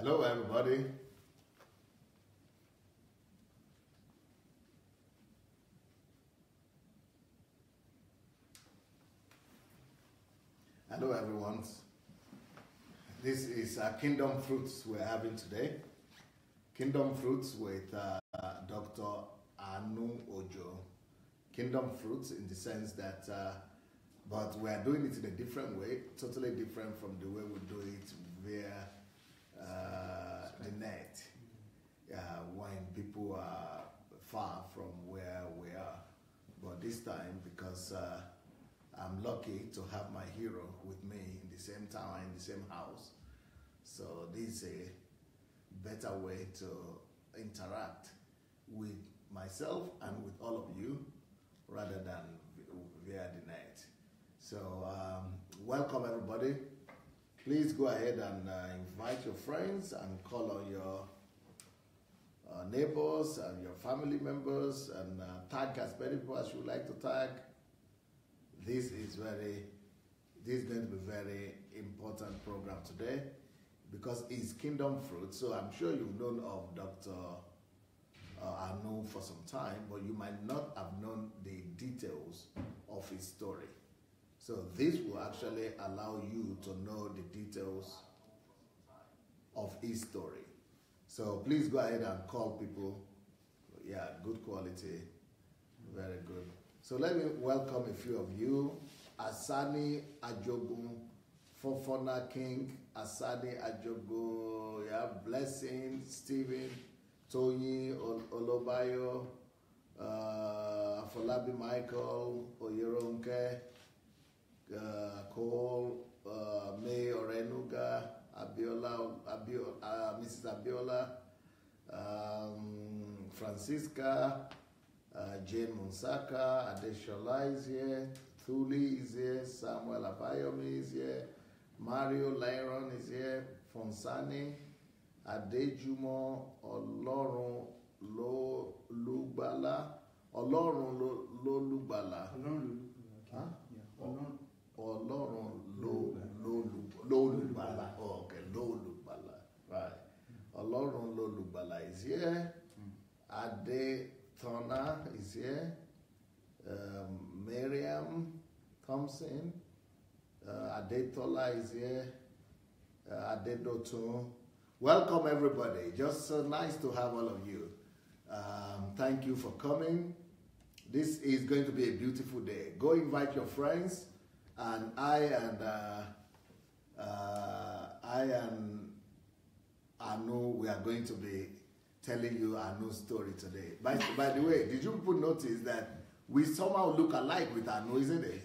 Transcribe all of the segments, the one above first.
Hello, everybody. Hello, everyone. This is Kingdom Fruits we're having today. Kingdom Fruits with Dr. Anu Ojo. Kingdom Fruits in the sense that, but we are doing it in a different way, totally different from the way we do it via the net, when people are far from where we are. But this time, because I'm lucky to have my hero with me in the same town, in the same house, so this is a better way to interact with myself and with all of you rather than via the net. So welcome everybody. Please go ahead and invite your friends and call on your neighbors and your family members and tag as many people as you like to tag. This is going to be very important program today because it's Kingdom Fruit. So I'm sure you've known of Dr. Anu for some time, but you might not have known the details of his story. So this will actually allow you to know the details of his story. So please go ahead and call people. Yeah, good quality. Very good. So let me welcome a few of you. Asani Ajogun, Fofona King, Asani Ajogun, yeah, Blessing, Stephen, Tony, Olobayo, Afolabi Michael, Oyeronke, Cole, May Orenuga, Mrs. Abiola, Francisca, Jane Monsaka, Adeshola is here, Thuli is here, Samuel Abayomi is here, Mario Lyron is here, Fonsani, Adejumo, Olorun Lolubala, Olorun Lolubala. Olorun Lolubala. Oh, okay, Lolubala. Right. Olorun Lolubala is here. Ade Tona is here. Miriam Thompson. Adetola is here. Adedotun. Welcome everybody. Just so nice to have all of you. Thank you for coming. This is going to be a beautiful day. Go invite your friends, and I and Anu, we are going to be telling you Anu's story today. By the way, did you people notice that we somehow look alike with Anu, isn't it?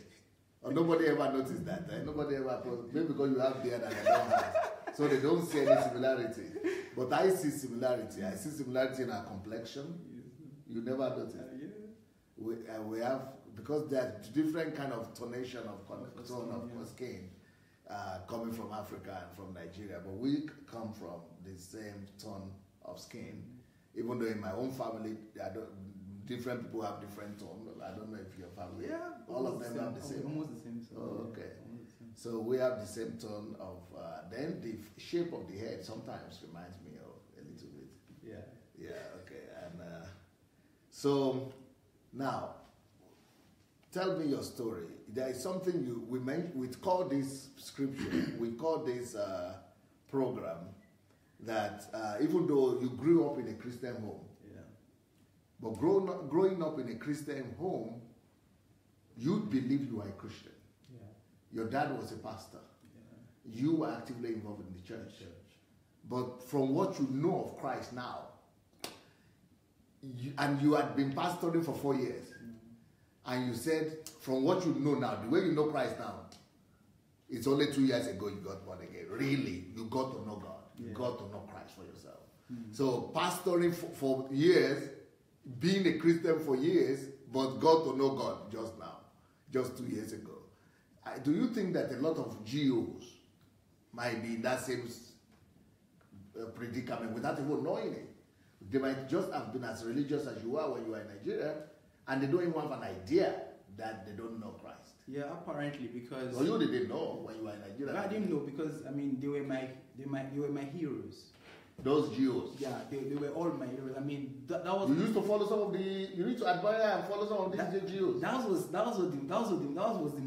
Or nobody ever noticed that? Eh? Nobody ever, maybe because you have beard and I don't have. So they don't see any similarity. But I see similarity. I see similarity in our complexion. You never noticed. We have, because there's different kind of tonation of tone of skin coming from Africa and from Nigeria, but we come from the same tone of skin. Even though in my own family, different people have different tone. I don't know if your family, all of them have the same. Almost the same. Oh, okay. So we have the same tone of, then the shape of the head sometimes reminds me of a little bit. Yeah, okay. And so now, tell me your story. There is something we call this scripture, we call this program that even though you grew up in a Christian home, but growing up in a Christian home, you believe you are a Christian. Your dad was a pastor. You were actively involved in the church. But from what you know of Christ now, and you had been pastoring for 4 years, and you said, from what you know now, the way you know Christ now, it's only 2 years ago you got born again. Really, you got to know God. You got to know Christ for yourself. So pastoring for years, being a Christian for years, but got to know God just now, just 2 years ago. Do you think that a lot of GOs might be in that same predicament without even knowing it? They might just have been as religious as you are when you are in Nigeria, and they don't even have an idea that they don't know Christ. Yeah, apparently, because... Well, you didn't know when you were in Nigeria. I didn't know because, I mean, they were my heroes. Those Jews. Yeah, they were all my heroes. I mean, that was. You used to follow some of the. You need to admire and follow some of these Jews. That was the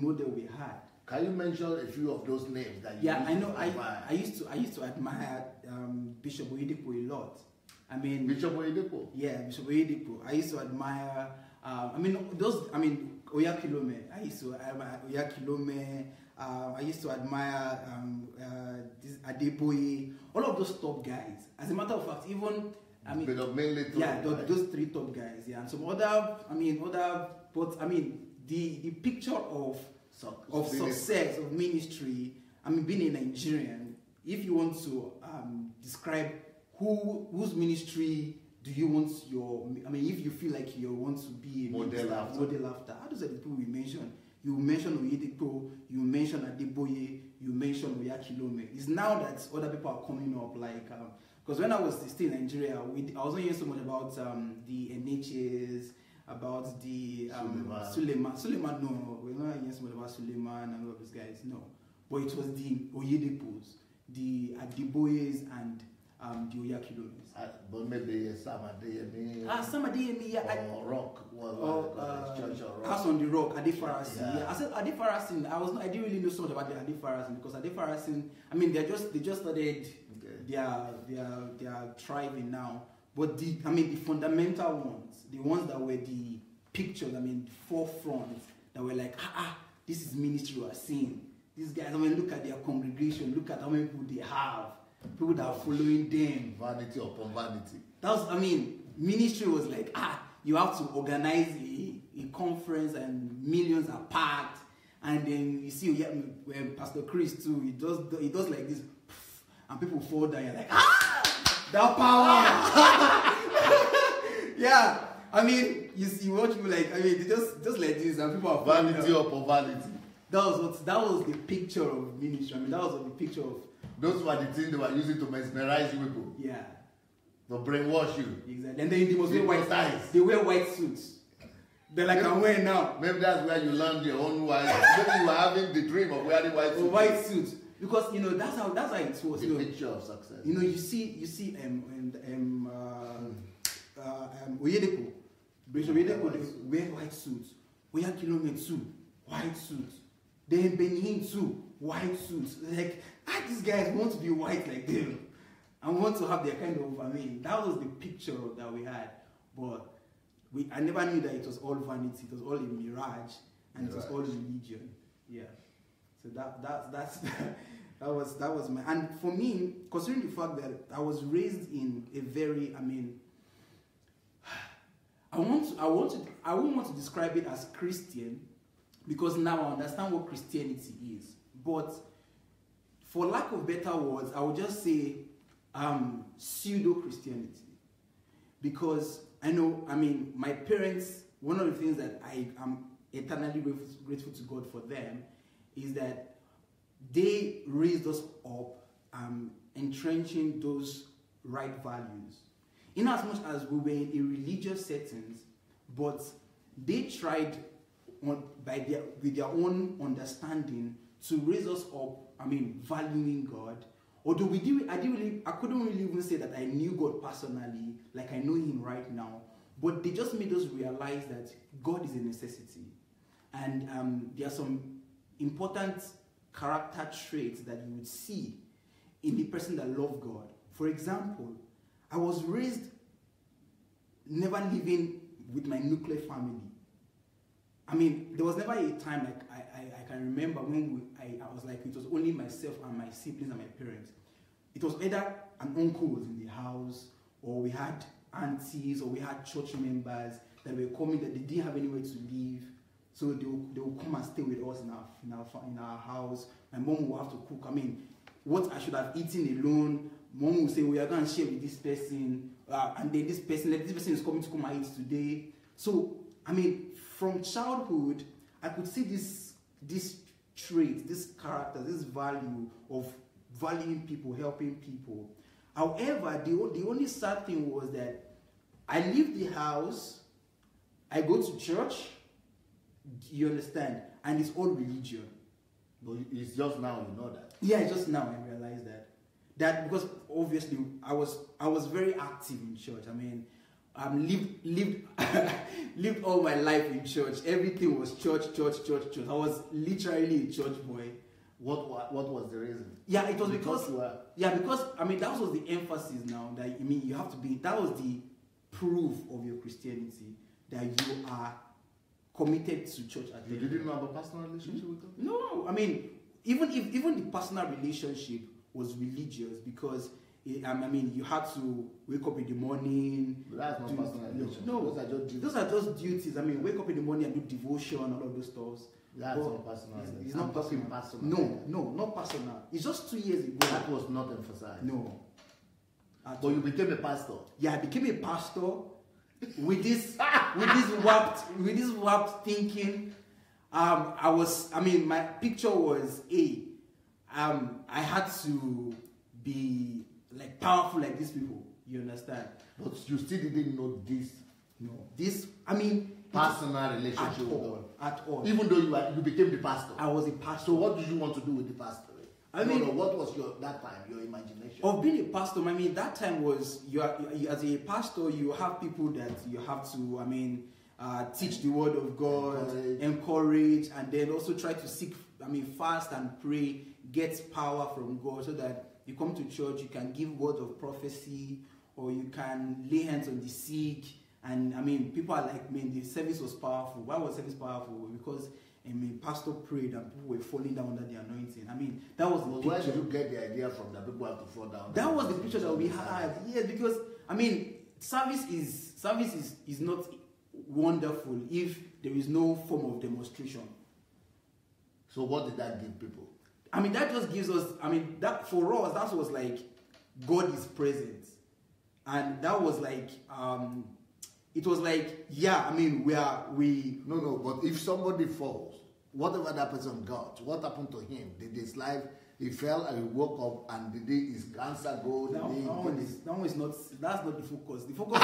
model we had. Can you mention a few of those names that you? Yeah, I know. I used to admire Bishop Oyedepo a lot. I mean, Bishop Oyedepo. Yeah, Bishop Oyedepo. I used to admire. Oyakilome. I used to admire Oyakilome. I used to admire this Adeboye, all of those top guys. As a matter of fact, even those three top guys, yeah, and some other, the picture of success of ministry. I mean, being a Nigerian, if you want to describe whose ministry do you want if you feel like you want to be a model after, how does the people we mention? You mention Oyedepo, you mention Adeboye, you mention Oyakilome. It's now that other people are coming up, like, because when I was still in Nigeria, I wasn't hearing so much about the NHS, about the Suleiman, no, we're not hearing so much about Suleiman and all of these guys, no. But it was the Oyedepos, the Adeboyes, and the Oyakilomes. But maybe Sam Adeyemi. Sam Adeyemi, yeah. Or Rock. Church or Rock. House on the Rock, Ade Farasin. Yeah. I said Ade Farasin. I didn't really know so much about the Ade Farasin, because Ade Farasin, I mean, they just started their thriving now. But the fundamental ones, the ones that were the pictures, the forefront, that were like, this is ministry we are seeing. These guys, look at their congregation, look at how many people they have. People that are following them. Vanity upon vanity. Ministry was like, you have to organize a conference and millions are packed. And then you see when Pastor Chris too, he does like this, and people fall down. You're like, that power! Yeah, you watch people like, they just like this, and people are vanity upon vanity. That was the picture of ministry. That was the picture of. Those were the things they were using to mesmerize you people. Yeah. To brainwash you. Exactly. And then they must wear white ties. They wear white suits. They're like, I'm wearing now. Maybe that's where you learned your own white. Maybe you were having the dream of wearing white suits. White suits. Because that's how it was. The picture of success. You see Oyedepo. Bishop Oyedepo, they wear white suits. Oyakilome too, white suits. Then Benin too, white suits. Like, these guys want to be white like them. And want to have their kind of, that was the picture that we had. But I never knew that it was all vanity, it was all a mirage, and it was all religion. Yeah. So that was my, and for me, considering the fact that I was raised in a very, I wouldn't want to describe it as Christian, because now I understand what Christianity is. But for lack of better words, I would just say pseudo-Christianity. Because I know, my parents, one of the things that I am eternally grateful to God for them is that they raised us up entrenching those right values. In as much as we were in religious settings, but they tried with their own understanding to raise us up, valuing God. Although I couldn't really even say that I knew God personally, like I know Him right now. But they just made us realize that God is a necessity. And there are some important character traits that you would see in the person that loves God. For example, I was raised never living with my nuclear family. There was never a time like I can remember when I was like, it was only myself and my siblings and my parents. It was either an uncle was in the house, or we had aunties, or we had church members that were coming that they didn't have anywhere to live. So they will come and stay with us in our house. My mom will have to cook. What I should have eaten alone, mom will say, we are going to share with this person, and then this person is coming to come and eat today. So, from childhood, I could see this trait, this character, this value of valuing people, helping people. However, the only sad thing was that I leave the house, I go to church, you understand, and it's all religion. But it's just now you know that. Yeah, just now I realized that. that because obviously I was very active in church. I mean, lived all my life in church. Everything was church. I was literally a church boy. What was the reason? Yeah, it was because I mean that was the emphasis now that I mean you have to be. That was the proof of your Christianity that you are committed to church. You didn't have a personal relationship with them? No, I mean even the personal relationship was religious because I mean you had to wake up in the morning. But that's not personal relationship. No, those are just duties. I mean wake up in the morning and do devotion and all of those stuff. That's not personal. It's not personal. No, not personal. It's just 2 years ago. That was not emphasized. No. But you became a pastor. Yeah, I became a pastor with this warped thinking. My picture was I had to be like powerful like these people. You understand? But you still didn't know this. No. This, I mean, personal relationship at all. Even though you became the pastor. I was a pastor. So what did you want to do with the pastor? What was your imagination? Of being a pastor, I mean, that time was you as a pastor, you have people that you have to, teach the word of God, encourage, and then also try to seek, fast and pray, get power from God, so that you come to church, you can give words of prophecy, or you can lay hands on the sick. And people are like, the service was powerful. Why was service powerful? Because pastor prayed and people were falling down under the anointing. That was the picture. Where did you get the idea from that people have to fall down? That was the picture that we had. Yes, because service is not wonderful if there is no form of demonstration. So what did that give people? That just gives us. That for us, that was like God is present, and that was like. It was like, but if somebody falls, whatever that person got, what happened to him? Did his life, he fell and he woke up and did his cancer go? That's not the focus. The focus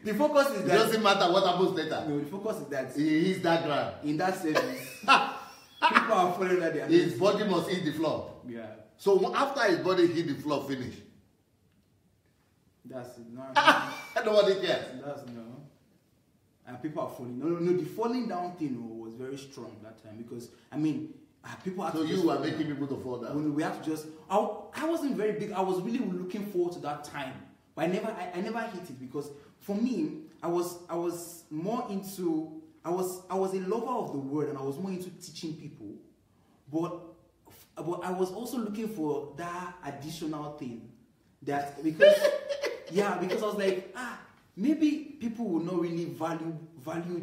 the focus is that... It doesn't matter what happens later. No, the focus is that... He hits that ground. In that service, people are falling at their... His body must hit the floor. Yeah. So after his body hit the floor, finish. That's it. No, nobody cares. That's no. And people are falling. No, the falling down thing was very strong that time because people. Had so you were making people to fall down. When we had to just. I wasn't very big. I was really looking forward to that time, but I never hit it because for me, I was more into. I was a lover of the word and I was more into teaching people, but I was also looking for that additional thing, that because. Yeah, because I was like, maybe people will not really value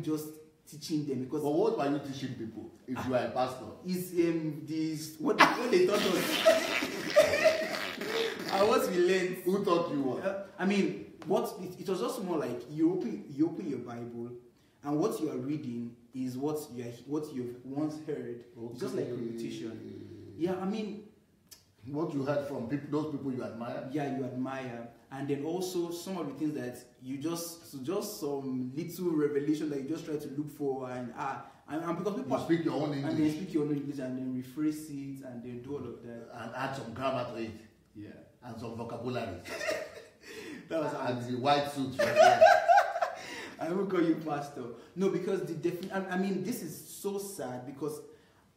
just teaching them because. But what were you teaching people if you are a pastor? Is this what they taught us? And what we learned. Who taught you what? It was just more like you open your Bible, and what you are reading is what you've once heard. Okay. It's just like repetition. Yeah, what you heard from those people you admire? Yeah, you admire. And then also some of the things that you just some little revelation that you just try to look for and because people you speak your own English. And they speak your own English and then rephrase it and then do all of that. And add some grammar to it. Yeah. And some vocabulary. That was and the white suit right there. I will call you pastor. No, because this is so sad because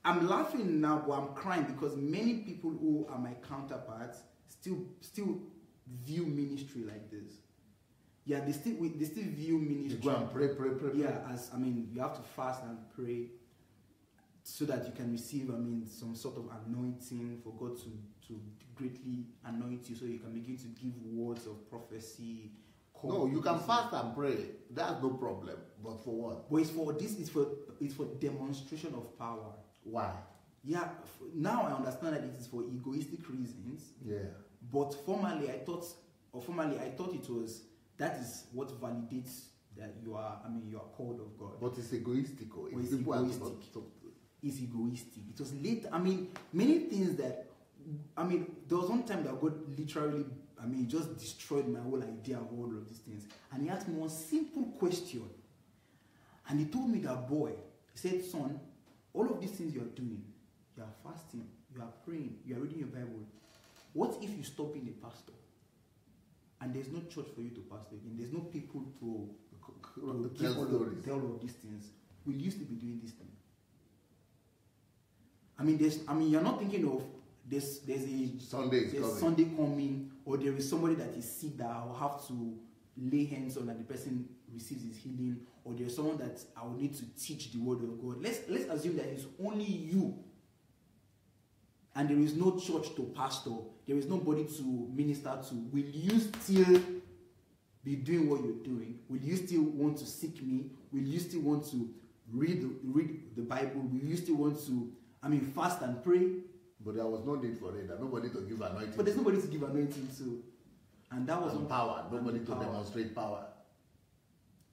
I'm laughing now, but I'm crying because many people who are my counterparts still view ministry like this. Yeah, they still view ministry. You go and pray. Yeah, as you have to fast and pray so that you can receive, some sort of anointing for God to greatly anoint you, so you can begin to give words of prophecy. No, you can fast and pray. That's no problem. But for what? But it's for demonstration of power. Why? Yeah, now I understand that it is for egoistic reasons. Yeah. But formerly I thought it was, that is what validates that you are called of God. But it's egoistic. It's egoistic. It's egoistic. It was late. Many things that, there was one time that God literally, just destroyed my whole idea of all of these things. And he asked me one simple question. And he told me that, boy, he said, son, all of these things you are doing, you are fasting, you are praying, you are reading your Bible. What if you stop being a pastor and there's no church for you to pastor again? There's no people to tell all of these things. Will you still be doing this thing? You're not thinking of there's a Sunday coming, or there is somebody that is sick that I will have to lay hands on and the person receives his healing, or there's someone that I will need to teach the word of God. Let's assume that it's only you, and there is no church to pastor, there is nobody to minister to. Will you still be doing what you're doing? Will you still want to seek me? Will you still want to read the Bible? Will you still want to fast and pray? But there was no need for it. There's nobody to give anointing. But there's nobody to give anointing to. And that was power. Nobody to demonstrate power.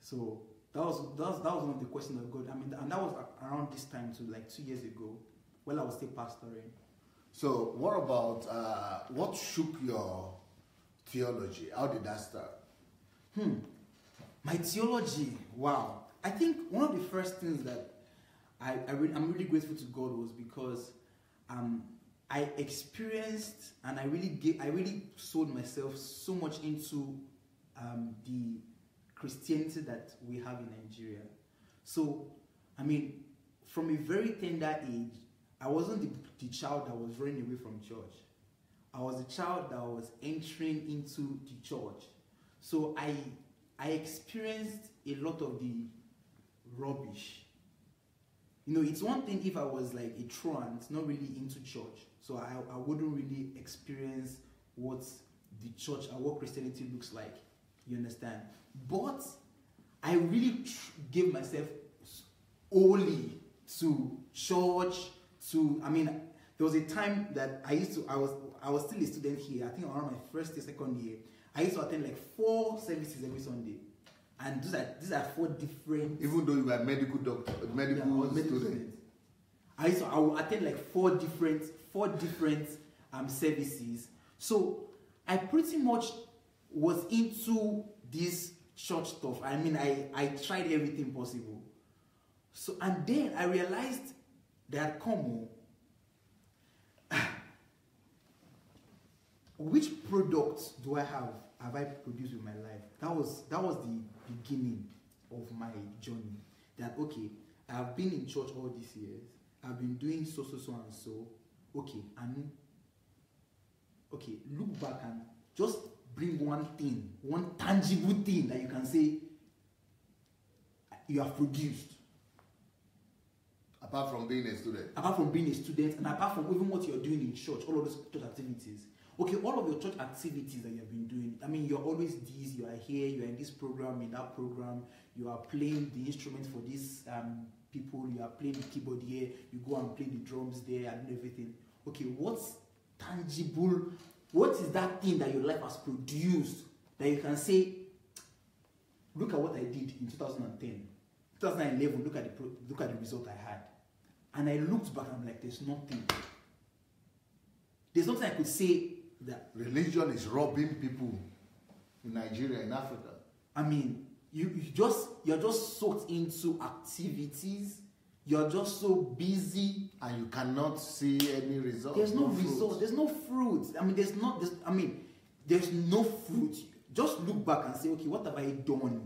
So that was one of the questions of God. And that was around this time too, like 2 years ago, while I was still pastoring. So what about what shook your theology? How did that start? My theology, wow. I think one of the first things that I'm really grateful to God was because I experienced, and I really sold myself so much into the Christianity that we have in Nigeria. So, from a very tender age, I wasn't the child that was running away from church. I was a child that was entering into the church. So I experienced a lot of the rubbish. It's one thing if I was like a truant, not really into church. So I wouldn't really experience what the church and what Christianity looks like. You understand? But I really gave myself wholly to church. There was a time that I was still a student here. I think around my first year, second year, I used to attend like 4 services every Sunday. And these are 4 different. Even though you were a medical student. I will attend like 4 different services. So I pretty much was into this church stuff. I tried everything possible. So, and then I realized that which products do I have I produced with my life? That was the beginning of my journey. That okay, I have been in church all these years. I've been doing so and so. Okay, and look back and just bring one tangible thing that you can say you have produced. Apart from being a student. And apart from even what you're doing in church, all of those church activities. Okay, all of your church activities that you have been doing. You're always this, you are here, you are in this program, in that program, you are playing the instruments for these people, you are playing the keyboard here, you go and play the drums there and everything. Okay, what's tangible? What is that thing that your life has produced that you can say, look at what I did in 2010, 2011, look at the result I had. And I looked back and I'm like, there's nothing. There's nothing I could say that religion is robbing people in Nigeria, in Africa. You're just soaked into activities. You're just so busy, and you cannot see any result. There's no result. There's no fruit. There's no fruit. Just look back and say, okay, what have I done?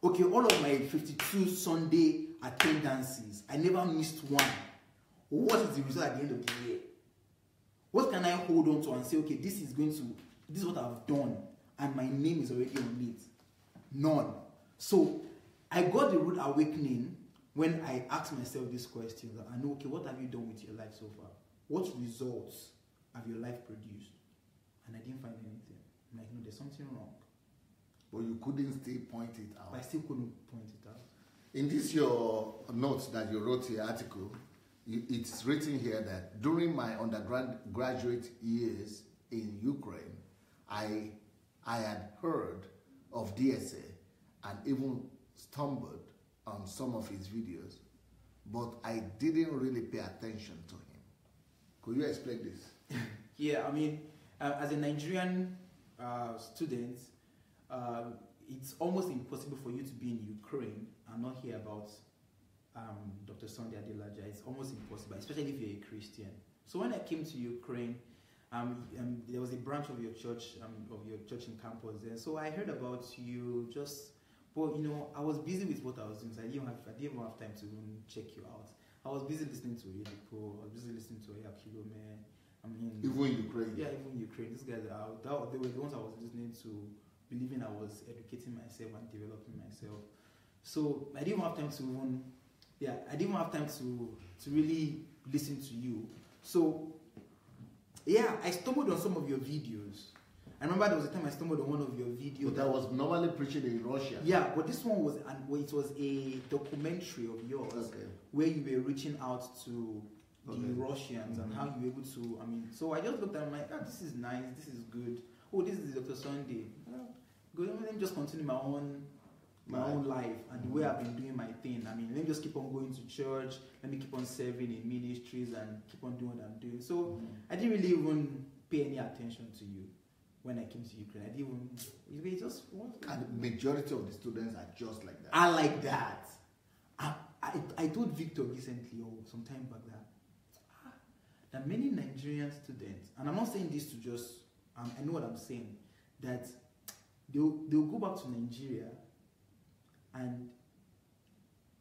Okay, all of my 52 Sunday attendances, I never missed one. What is the result at the end of the year? What can I hold on to and say, okay, this is what I've done, and my name is already on it? None. So I got the rude awakening when I asked myself this question. I know, okay, what have you done with your life so far? What results have your life produced? And I didn't find anything. I'm like, no, there's something wrong. But you couldn't still point it out. I still couldn't point it out. In this your notes that you wrote your article, it's written here that during my undergraduate years in Ukraine, I had heard of DSA and even stumbled on some of his videos, but I didn't really pay attention to him. Could you explain this? Yeah, as a Nigerian student, it's almost impossible for you to be in Ukraine and not hear about Dr. Sunday Adelaja. It's almost impossible, especially if you're a Christian. So when I came to Ukraine, there was a branch of your church in campus there. So I heard about you but I was busy with what I was doing, so I didn't even have time to even check you out. I was busy listening to Edipo, I was busy listening to Yakilome. Even Ukraine. Yeah, even Ukraine. These guys they were the ones I was listening to, believing I was educating myself and developing myself. So I didn't have time to really listen to you. So yeah, I stumbled on some of your videos. I remember there was a time I stumbled on one of your videos. But that was normally preaching in Russia. Yeah, but this one was a documentary of yours, where you were reaching out to the Russians and how you were able to. So I just looked at it and I'm like, this is nice, this is good. Oh, this is Dr. Sunday. Good. Let me just continue my own life and the way I've been doing my thing. Let me just keep on going to church. Let me keep on serving in ministries and keep on doing what I'm doing. So I didn't really even pay any attention to you when I came to Ukraine. I didn't even. It just. And the majority of the students are just like that. I like that. I told Victor recently, or some time back, that many Nigerian students, and I'm not saying this to just. I know what I'm saying. That they'll go back to Nigeria, and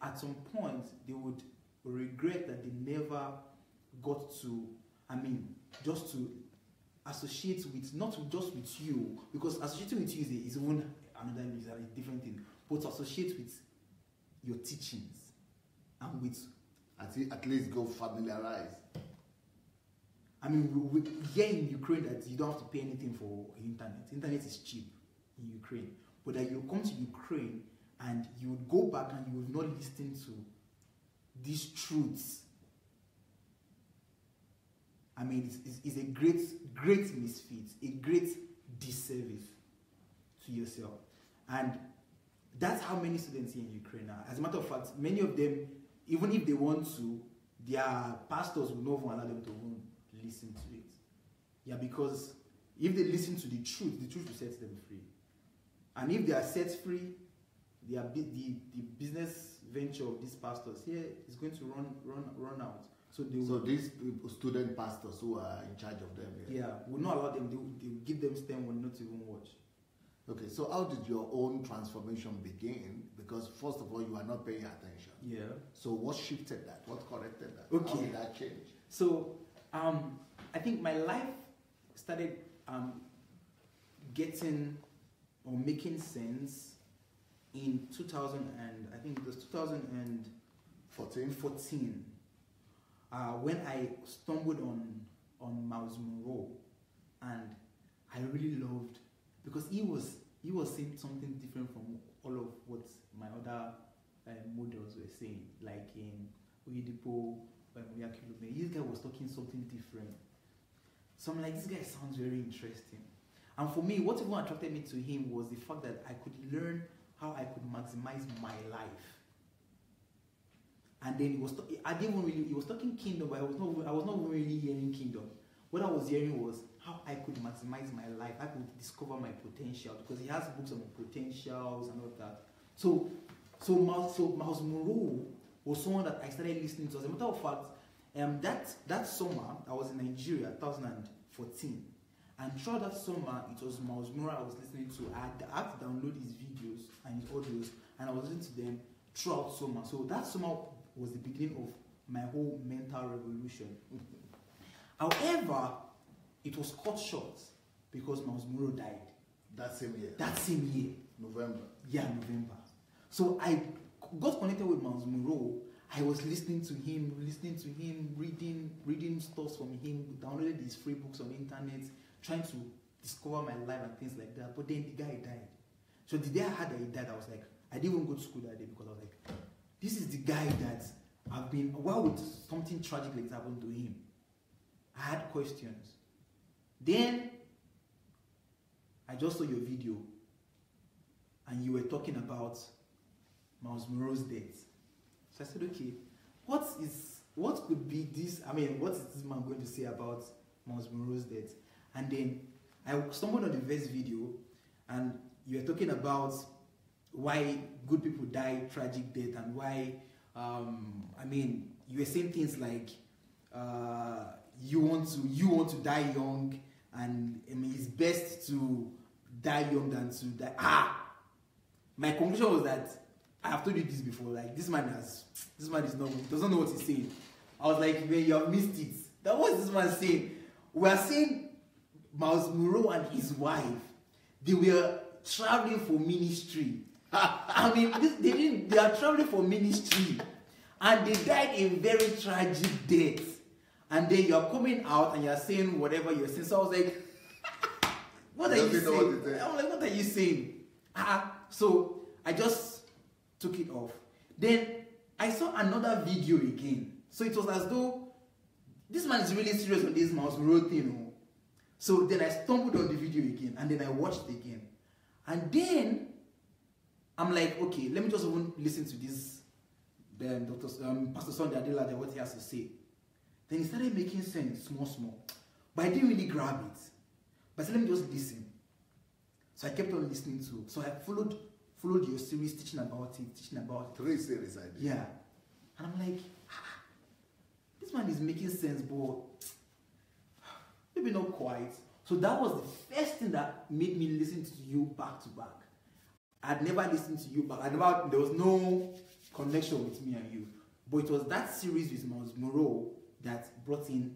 at some point they would regret that they never got to, just to associate with, not just with you, because associating with you is even another different thing, but to associate with your teachings and with at least go familiarize. We here in Ukraine that you don't have to pay anything for internet. Internet is cheap in Ukraine, but that you come to Ukraine and you would go back and you would not listen to these truths. It's a great misfit, a great disservice to yourself. And that's how many students here in Ukraine are. As a matter of fact, many of them, even if they want to, their pastors will not even allow them to even listen to it. Yeah, because if they listen to the truth will set them free. And if they are set free, the business venture of these pastors here is going to run out. So these student pastors who are in charge of them, will not allow them. They will give them STEM will not even watch. Okay, so how did your own transformation begin? Because first of all, you are not paying attention. Yeah. So what shifted that? What corrected that? Okay. How did that change? So I think my life started getting or making sense in 2014, when I stumbled on Miles Monroe, and I really loved, because he was saying something different from all of what my other models were saying, like in Oedipo, Yakilome. This guy was talking something different. So I'm like, this guy sounds very interesting. And for me, what even attracted me to him was the fact that I could learn how I could maximize my life. And then he was talking kingdom, but I was not really hearing kingdom. What I was hearing was how I could maximize my life. I could discover my potential, because he has books on potentials and all that. So Miles Monroe was someone that I started listening to. As a matter of fact, that summer I was in Nigeria, 2014. And throughout that summer, it was Miles Monroe I was listening to. I had to download his videos and his audios, and I was listening to them throughout summer. So that summer was the beginning of my whole mental revolution. However, it was cut short because Miles Monroe died. That same year? November. Yeah, November. So I got connected with Miles Monroe. I was listening to him, reading stuff from him, downloaded his free books on the internet, trying to discover my life and things like that. But then the guy died. So the day I heard that he died, I was like, I didn't even go to school that day, because I was like, this is the guy that I've been, why would something tragic like that happen to him? I had questions. Then I just saw your video, and you were talking about Miles Monroe's death. So I said, okay, what could be this? What is this man going to say about Miles Monroe's death? And then I stumbled on the first video, and you were talking about why good people die tragic death, and why, you were saying things like, you want to die young, and I mean it's best to die young than to die. My conclusion was that I have told you this before. Like this man doesn't know what he's saying. I was like, man, you have missed it. That was this man saying. We are saying Miles Monroe and his wife, they were traveling for ministry. I mean, they are traveling for ministry, and they died a very tragic death. And then you are coming out and you are saying whatever you're saying. So I was like, what are you saying? I'm like, what are you saying? So I just took it off. Then I saw another video again. So it was as though this man is really serious on this Miles Monroe thing. So then I stumbled on the video again, and then I watched it again. And then I'm like, okay, let me just even listen to this Pastor Sunday Adelaja, what he has to say. Then it started making sense, small. But I didn't really grab it. But I said, let me just listen. So I kept on listening to. So I followed your series, teaching about it. 3 series I did. Yeah. And I'm like, this man is making sense, but maybe not quite. So that was the first thing that made me listen to you back to back. I'd never listened to you back. There was no connection with me and you. But it was that series with Miles Monroe that brought in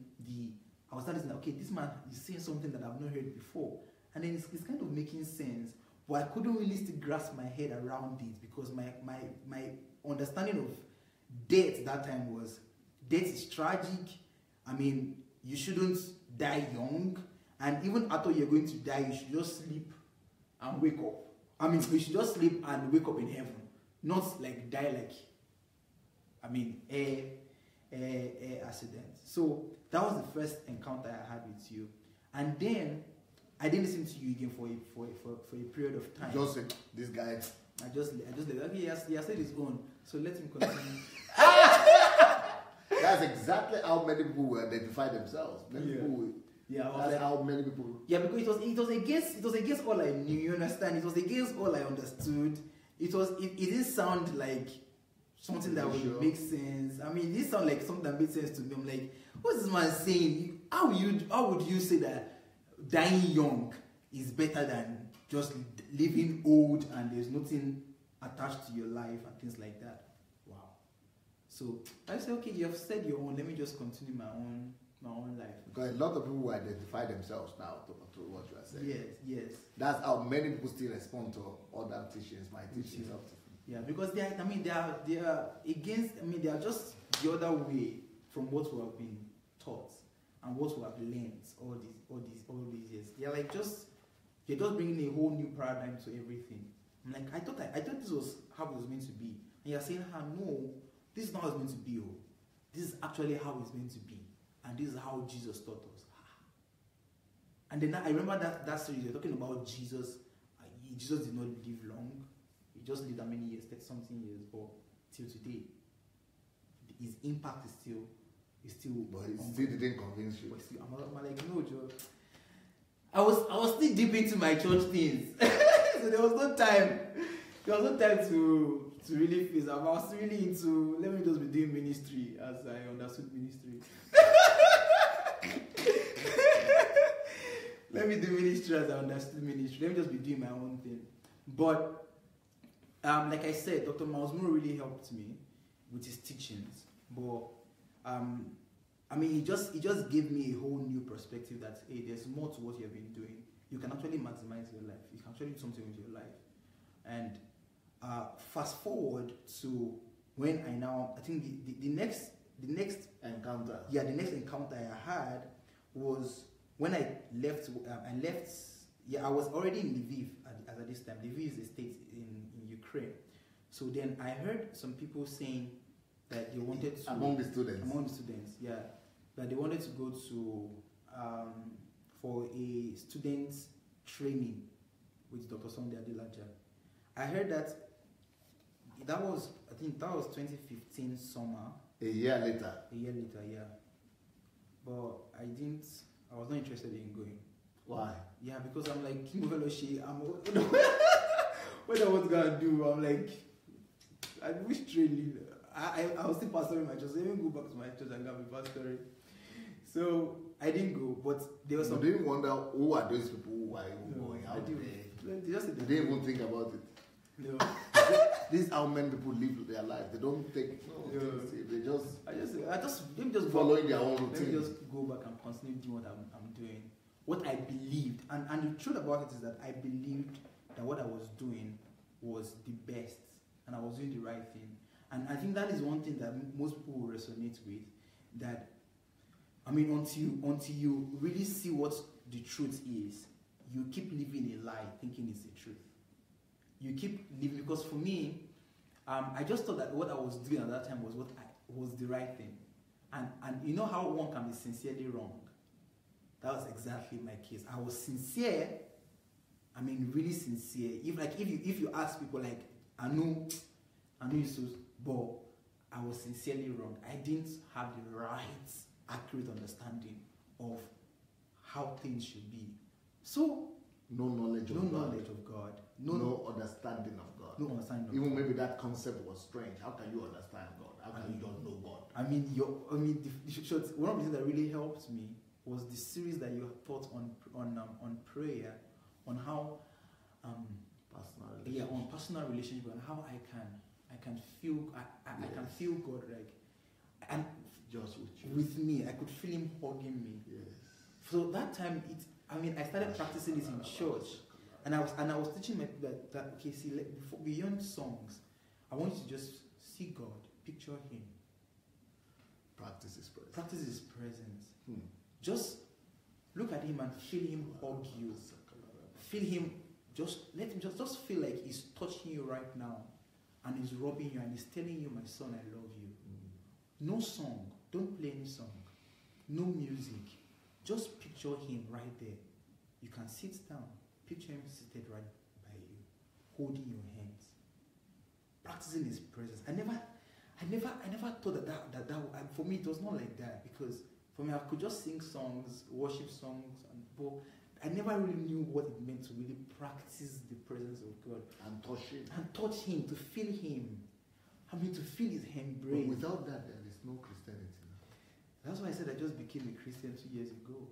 I was starting to say, okay, this man is saying something that I've not heard before. And then it's kind of making sense. But I couldn't really still grasp my head around it because my understanding of death that time was, death is tragic. I mean, you shouldn't die young. And even after you're going to die, you should just sleep and wake up. I mean, you should just sleep and wake up in heaven. Not like die like, air accident. So that was the first encounter I had with you. And then I didn't listen to you again for a period of time. Just say, this guy. I just like, okay, he has said his own. So let him continue. That's exactly how many people will identify themselves. That's how many people. Yeah, because it was against all I knew. You understand? It was against all I understood. It didn't sound like something that would make sense. I mean, it didn't sound like something that made sense to me. I'm like, what's this man saying? How would you say that dying young is better than just living old and there's nothing attached to your life and things like that? Wow. So I said, okay, you have said your own. Let me just continue my own life. Because a lot of people will identify themselves now to what you are saying. Yes. That's how many people still respond to other teachings, my teachings. Yeah, because they are against. I mean, they are just the other way from what we have been taught and what we have learned all these years. They're just bringing a whole new paradigm to everything. I'm like, I thought this was how it was meant to be, and you're saying, no, this is not how it's meant to be. This is actually how it's meant to be. And this is how Jesus taught us. And then I remember that series, you're talking about Jesus. Jesus did not live long. He just lived how many years? 30-something years. But till today, his impact is still. But it still didn't convince you. I'm like, no, Joe. I was still deep into my church things. So there was no time. There was no time to really face. I was really into, let me just be doing ministry as I understood ministry. Let me do ministry as I understood ministry. Let me just be doing my own thing. But like I said, Dr. Miles Monroe really helped me with his teachings. But he just gave me a whole new perspective that, hey, there's more to what you have been doing. You can actually maximize your life. You can actually do something with your life. And fast forward to when I think the next encounter. Yeah, the next encounter I had was when I left. I was already in Lviv at this time. Lviv is a state in Ukraine. So then I heard some people saying that they wanted to among the students, yeah, that they wanted to go to for a students training with Dr. Sunday Adelaja. I heard that was 2015 summer. A year later, yeah. But I was not interested in going. Why? Yeah, because I'm like, what I was gonna do, I'm like, I wish training. I was still pastoring my church. So let me go back to my church and go be pastoring. So I didn't go, but there was You some. didn't wonder who are those people who are even No, going I out didn't. there. They just said You that. didn't even think about it. No. This is how many people live their life. They don't think. No, Yeah. they just Let me just following their own Let me routine. just go back and continue doing what I'm doing. What I believed, and the truth about it is that I believed that what I was doing was the best, and I was doing the right thing. And I think that is one thing that most people will resonate with. That, I mean, until you really see what the truth is, you keep living a lie, thinking it's the truth. You keep living, because for me, I just thought that what I was doing at that time was was the right thing. And you know how one can be sincerely wrong? That was exactly my case. I was sincere. I mean, really sincere. If you ask people like, I know you so, but I was sincerely wrong. I didn't have the right, accurate understanding of how things should be. So No knowledge of no God. knowledge of God. No understanding of God. No understanding of Even God. maybe that concept was strange. How can you understand God? How can you don't know God? I mean, one of the things that really helped me was the series that you taught on prayer, on how on personal relationship, and how I can feel can feel God, like, and Just with you. with me. I could feel Him hugging me. Yes. So that time, I started practicing this in church, and I was teaching my people that okay, see, beyond songs, I want you to just see God, picture Him, Practice His presence. practice His presence. Hmm. Just look at Him and feel Him hug you. Feel Him. Let Him just feel like He's touching you right now, and He's rubbing you, and He's telling you, "My son, I love you." No song. Don't play any song. No music. Just picture Him right there. You can sit down. Picture Him seated right by you, holding your hands, practicing His presence. I never thought that for me it was not like that, because for me I could just sing songs, worship songs, but I never really knew what it meant to really practice the presence of God And touch Him. and touch Him, to feel Him. I mean, to feel His embrace. But without that, there is no Christianity. That's why I said I just became a Christian 2 years ago.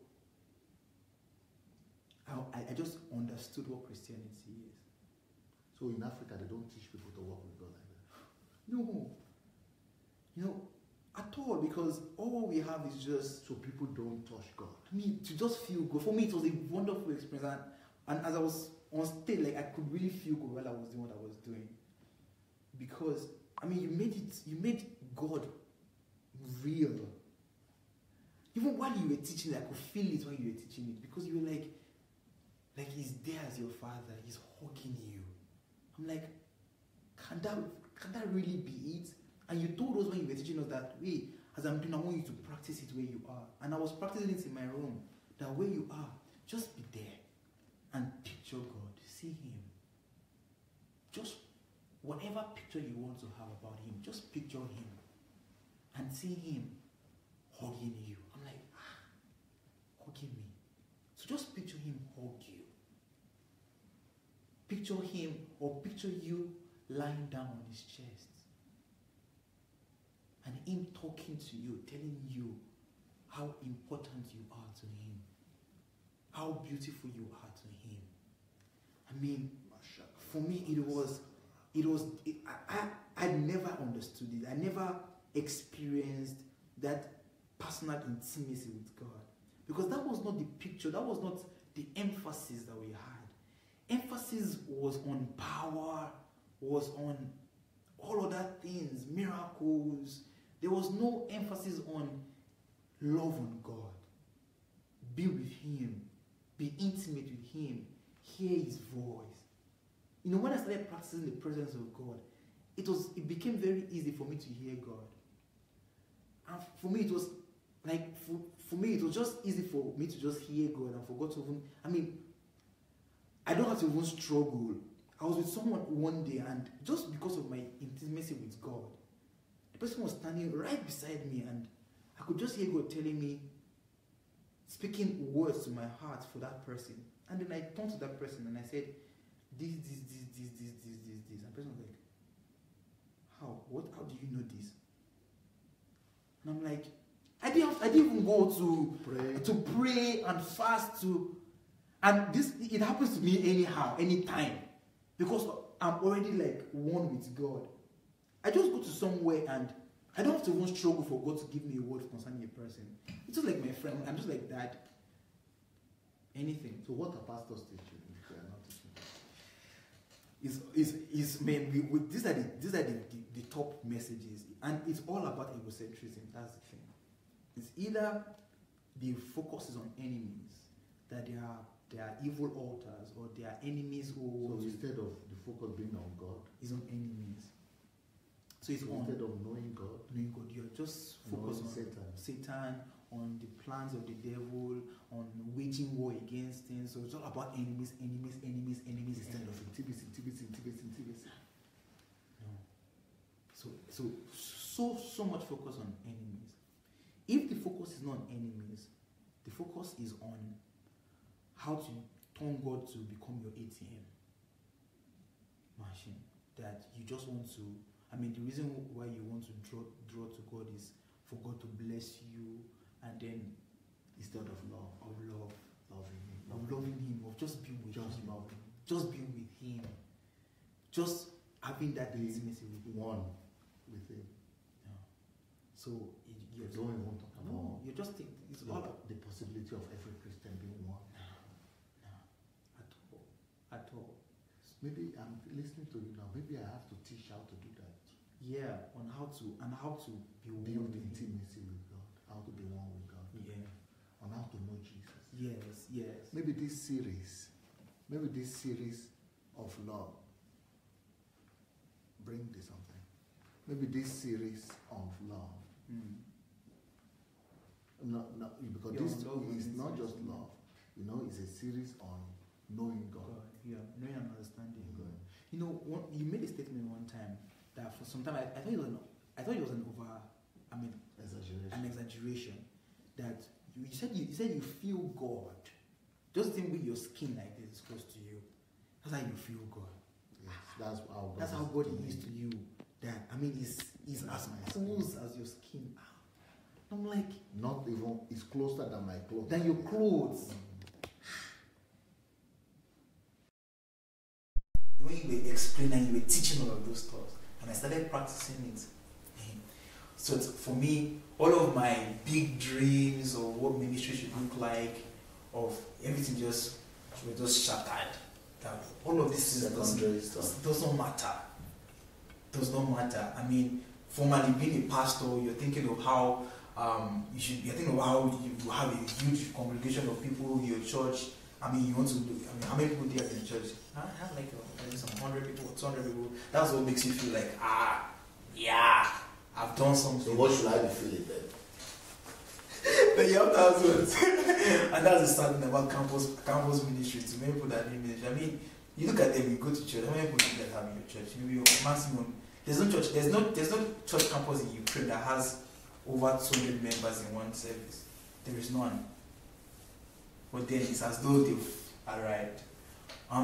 I just understood what Christianity is. So in Africa, they don't teach people to walk with God like that. No. At all, because all we have is just, So people don't touch God. I mean, to just feel good. For me, it was a wonderful experience. And as I was on stage, like, I could really feel good while I was doing what I was doing. Because, I mean, you made God real. Even while you were teaching it, I could feel it while you were teaching it. Because you were like He's there as your Father. He's hugging you. I'm like, can that really be it? And you told us when you were teaching us that, way, as I'm doing, I want you to practice it where you are. And I was practicing it in my room. That where you are, just be there and picture God. See Him. Just whatever picture you want to have about Him, just picture Him and see Him hugging you. I'm like, hugging me. So just picture Him hug you. Picture Him, or picture you lying down on His chest. And Him talking to you, telling you how important you are to Him. How beautiful you are to Him. I mean, for me, I never understood it. I never experienced that personal intimacy with God. Because that was not the picture, that was not the emphasis that we had. Emphasis was on power, was on all other things, miracles. There was no emphasis on love on God. Be with Him. Be intimate with Him. Hear His voice. When I started practicing the presence of God, it became very easy for me to hear God. And for me, it was like, for me, it was just easy for me to just hear God and forgot to even, I don't have to even struggle. I was with someone one day, and just because of my intimacy with God, the person was standing right beside me, and I could just hear God telling me, speaking words to my heart for that person. And then I turned to that person and I said, this. And the person was like, how? How do you know this? And I'm like, I didn't even go to pray and fast and it happens to me anyhow, anytime, because I'm already like one with God. I just go to somewhere and I don't have to even struggle for God to give me a word concerning a person. It's just like my friend. I'm just like that. Anything. So what are pastors teaching if they are not teaching? These are the top messages, and it's all about egocentrism. That's the thing. It's either the focus is on enemies, that they are evil altars, or they are enemies who. So instead of the focus being on God, is on enemies. So it's instead of knowing God, you're just focused on Satan, on the plans of the devil, on waging war against things. So it's all about enemies instead of intimacy. No. So much focus on enemies. If the focus is not on enemies, the focus is on how to turn God to become your ATM machine. That you just want to. The reason why you want to draw to God is for God to bless you, and then instead of loving Him, of just being with Him, just being with Him, just having that intimacy with Him. One with Him. Yeah. So you don't even talk about. No, you just think it's all about the possibility of every Christian being one. No, at all. Maybe I'm listening to you now. Maybe I have to teach how to do that. Yeah, on how to build intimacy with God, how to be one with God. Yeah. On how to know Jesus. Yes. Maybe this series of love bring this something. Maybe this series of love. No, because this is not just love. It's a series on knowing God. Yeah, knowing and understanding God. You made a statement one time that for some time I thought it was an exaggeration. That you said you feel God, just the way your skin like this is close to you. That's how you feel God. Yes, that's how God is to you. That he's as close as your skin. I'm like, not even. It's closer than my clothes. Than your clothes. When you were explaining, you were teaching all of those stuff, and I started practicing it. So for me, all of my big dreams of what ministry should look like, of everything just shattered. That all of this does not matter. Does not matter. Formally being a pastor, you're thinking of how you're thinking of how you have a huge congregation of people in your church. You want to do. How many people do you have in the church? I have like some 100 people, 200 people. That's what makes you feel like, I've done something. So what should I be feeling then? Then you have thousands. And that's the sad thing about campus ministry. To many people that do ministry. You look at them, you go to church. How many people do you have in your church? Maybe maximum. There's no church campus in Ukraine that has over 200 members in one service. There is none. But then it's as though they've arrived.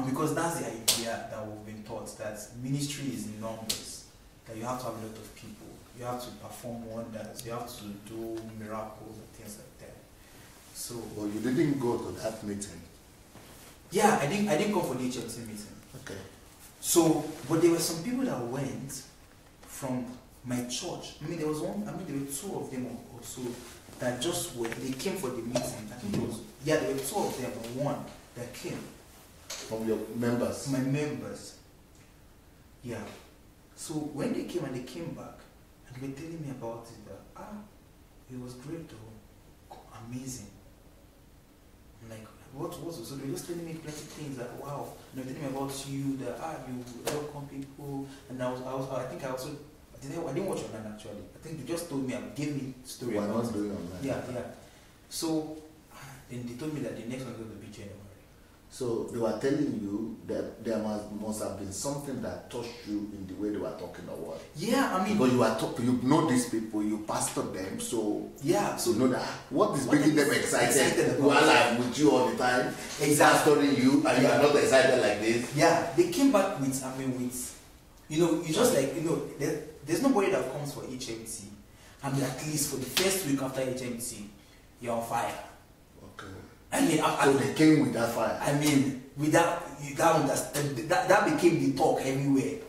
Because that's the idea that we've been taught, that ministry is in numbers, that you have to have a lot of people, you have to perform wonders, you have to do miracles and things like that. So, well, you didn't go to that meeting. Yeah, I didn't go for the HLT meeting. Okay. So, but there were some people that went from my church. There was one. There were two of them also that they came for the meeting. I think there were two of them, or one that came. From your members? My members. Yeah. So when they came back, and they were telling me about it, that it was great though. Amazing. I'm like, what was it? So they were just telling me plenty of things that wow. And they were telling me about you, that you welcome people, and I didn't watch online actually. I think they just told me, gave me story. Why not doing online? Yeah. So then they told me that the next one was going to be January. So they were telling you that there must have been something that touched you in the way they were talking or what? Yeah, because you know these people, you pastor them, so yeah, so you know that what is making them excited while I'm with you all the time, exactly. Pastoring you, and you are not excited like this. Yeah, they came back with you just like there's nobody that comes for HMT I mean, at least for the first week after HMT, you're on fire. Okay. I mean, so they came with that fire. I mean, that became the talk everywhere.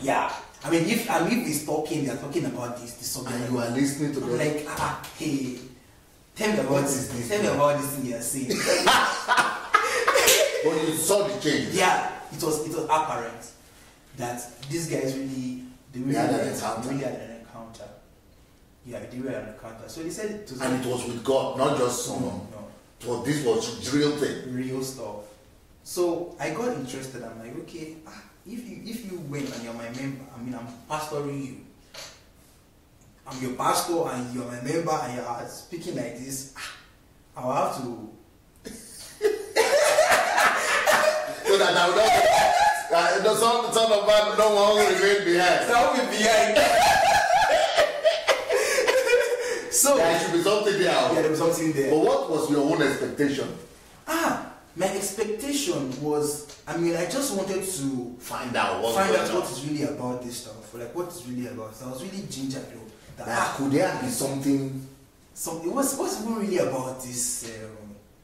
Yeah. I mean, if it's talking, they're talking about this subject. And you are listening to them. Like, hey, tell me about this. Tell me about this thing you're saying. But you saw the change. Yeah, it was apparent that these guys really had an encounter. Yeah, they were an encounter. So they said it was. And it was with God, not just someone. No. This was real thing. Real stuff. So I got interested. I'm like, okay, if you went and you're my member, I mean, I'm pastoring you. I'm your pastor and you're my member and you're speaking like this. I'll have to. So that I would not. The son of man no one will remain behind. So I'll be behind. So there should be something there. Yeah, there was something there. But what was your own expectation? My expectation was, I mean, I just wanted to find out what is really about this stuff. Like, what is really about. So I was really gingered though. Could there be something? What's even really about this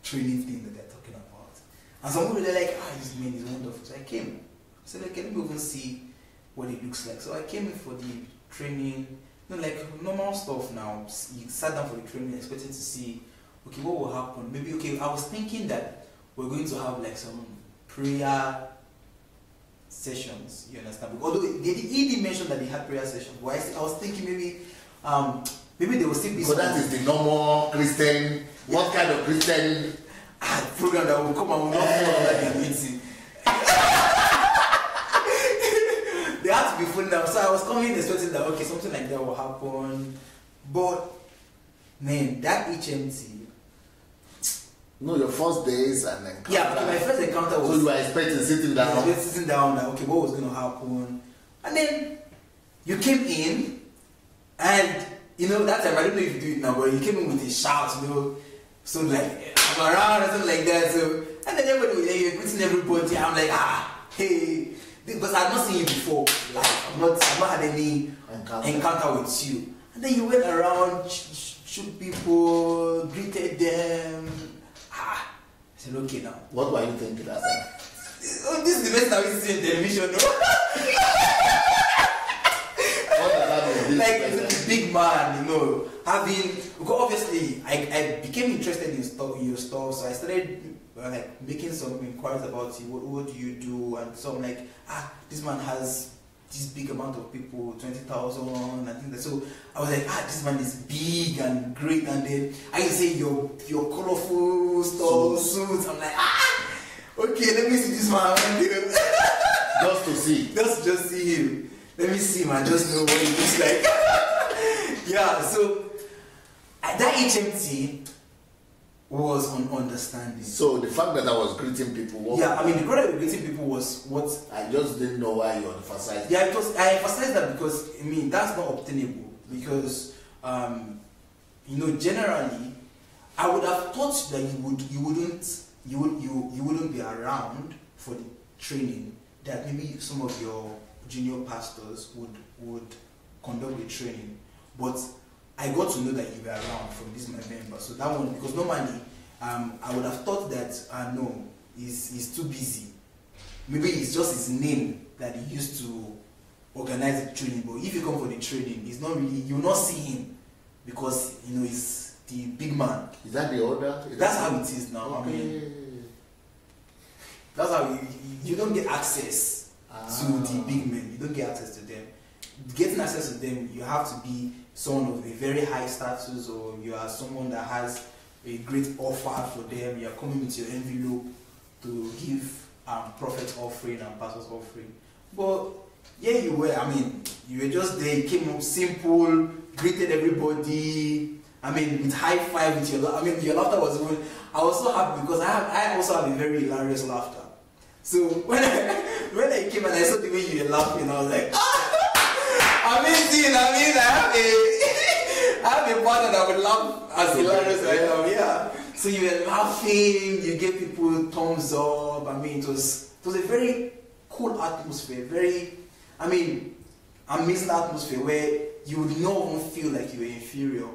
training thing that they're talking about? And someone were like, this man is wonderful. So I came. I said, like, can we even see what it looks like? So I came in for the training. Like normal stuff now. You sat down for the training expecting to see, okay, what will happen? Maybe, okay, I was thinking that we're going to have like some prayer sessions, you understand? Although he did mention that they had prayer sessions, but I was thinking maybe they will still be. So that is the normal Christian. Yeah. What kind of Christian program that will come and will not follow that they're meeting? They had to be full now. So I was coming expecting that okay, something like that will happen. But man, that HMT. No, your first days and then. Yeah, okay, my first encounter was. So you were expecting sitting down. I was sitting down, like, okay, what was going to happen? And then you came in, and that time I don't know if you do it now, but you came in with a shout, so like I'm around or something like that. So and then everybody was like, you're greeting everybody. I'm like, hey, because I've not seen you before. Like I've not had any encounter with you. And then you went around, shoot people, greeted them. I said, okay now. What were you thinking at that time? Oh, this is the best I've seen on television, no? What does that mean? Like a big man, having because obviously I became interested in your stuff, so I started like making some inquiries about you. What do you do? And so I'm like, this man has this big amount of people, 20,000, and things like so. I was like, this man is big and great, and then I can say your colorful suits. I'm like, okay, let me see this man. Just to see. Just see him. Let me see him and just know what he looks like. Yeah, so that HMT was on understanding. So the fact that I was greeting people. The fact that I was greeting people was what I just didn't know why you emphasized. Yeah, I emphasized that because that's not obtainable because generally I would have thought that you wouldn't be around for the training. That maybe some of your junior pastors would conduct the training, but I got to know that you were around from this my member. So that one, because normally I would have thought that no, he's too busy. Maybe it's just his name that he used to organize the training. But if you come for the training, it's not really, you'll not see him because he's the big man. Is that the order? That's how it is now. Okay. That's how you don't get access to the big men. You don't get access to them. Getting access to them, you have to be someone of a very high status, or you are someone that has a great offer for them. You are coming with your envelope to give prophet offering and pastor's offering. But yeah, you were. You were just there. You came up simple, greeted everybody. With high five with your. Your laughter was even. I was so happy because I also have a very hilarious laughter. So when I came and I saw the way you were laughing, I was like, amazing! I have a partner that would laugh as hilarious as I am. Yeah. So you were laughing, you gave people thumbs up. It was a very cool atmosphere, very amazing atmosphere where you would not even feel like you were inferior.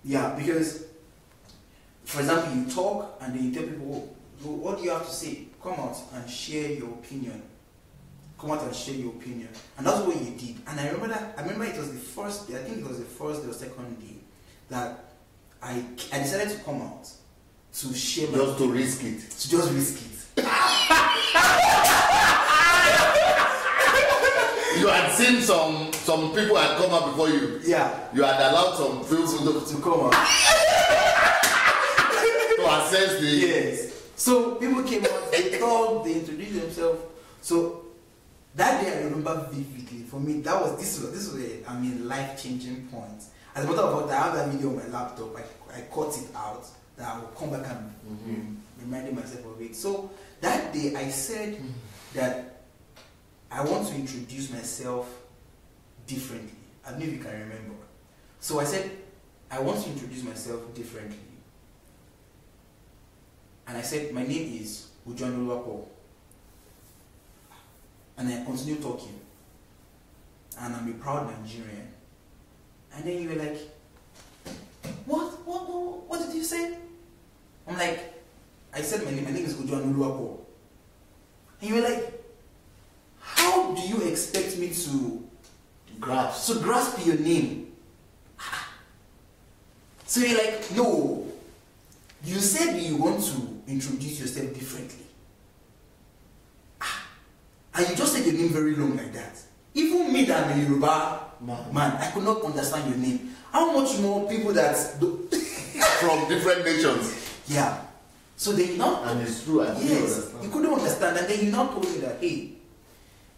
Yeah, because, for example, you talk and then you tell people, what do you have to say? Come out and share your opinion. Come out and share your opinion. And that's what you did. And I remember it was the first day, I think it was the first day or second day, that I decided to come out to share my Just to risk it. To just risk it. You had seen some people had come out before you. Yeah. You had allowed some people to come out. To assess the... Yes. So people came out, they talked, they introduced themselves. So that day I remember vividly. For me, this was a life-changing point. As a matter of fact, I have that video on my laptop. I cut it out. That I will come back and reminding myself of it. So that day I said that I want to introduce myself differently. I don't know if you can remember. So I said, I want to introduce myself differently. And I said, my name is Adelaja. And I continued talking. And I'm a proud Nigerian. And then you were like, what did you say? I'm like, I said my name is Adelaja. And you were like, how do you expect me to grasp your name? So you're like, no, you said you want to introduce yourself differently. And you just said your name very long like that. Even me that I'm a Yoruba man, I could not understand your name. How much more people that from different nations. Yeah. So then you now... And it's true, yes, you couldn't understand. And then you now told me that, hey,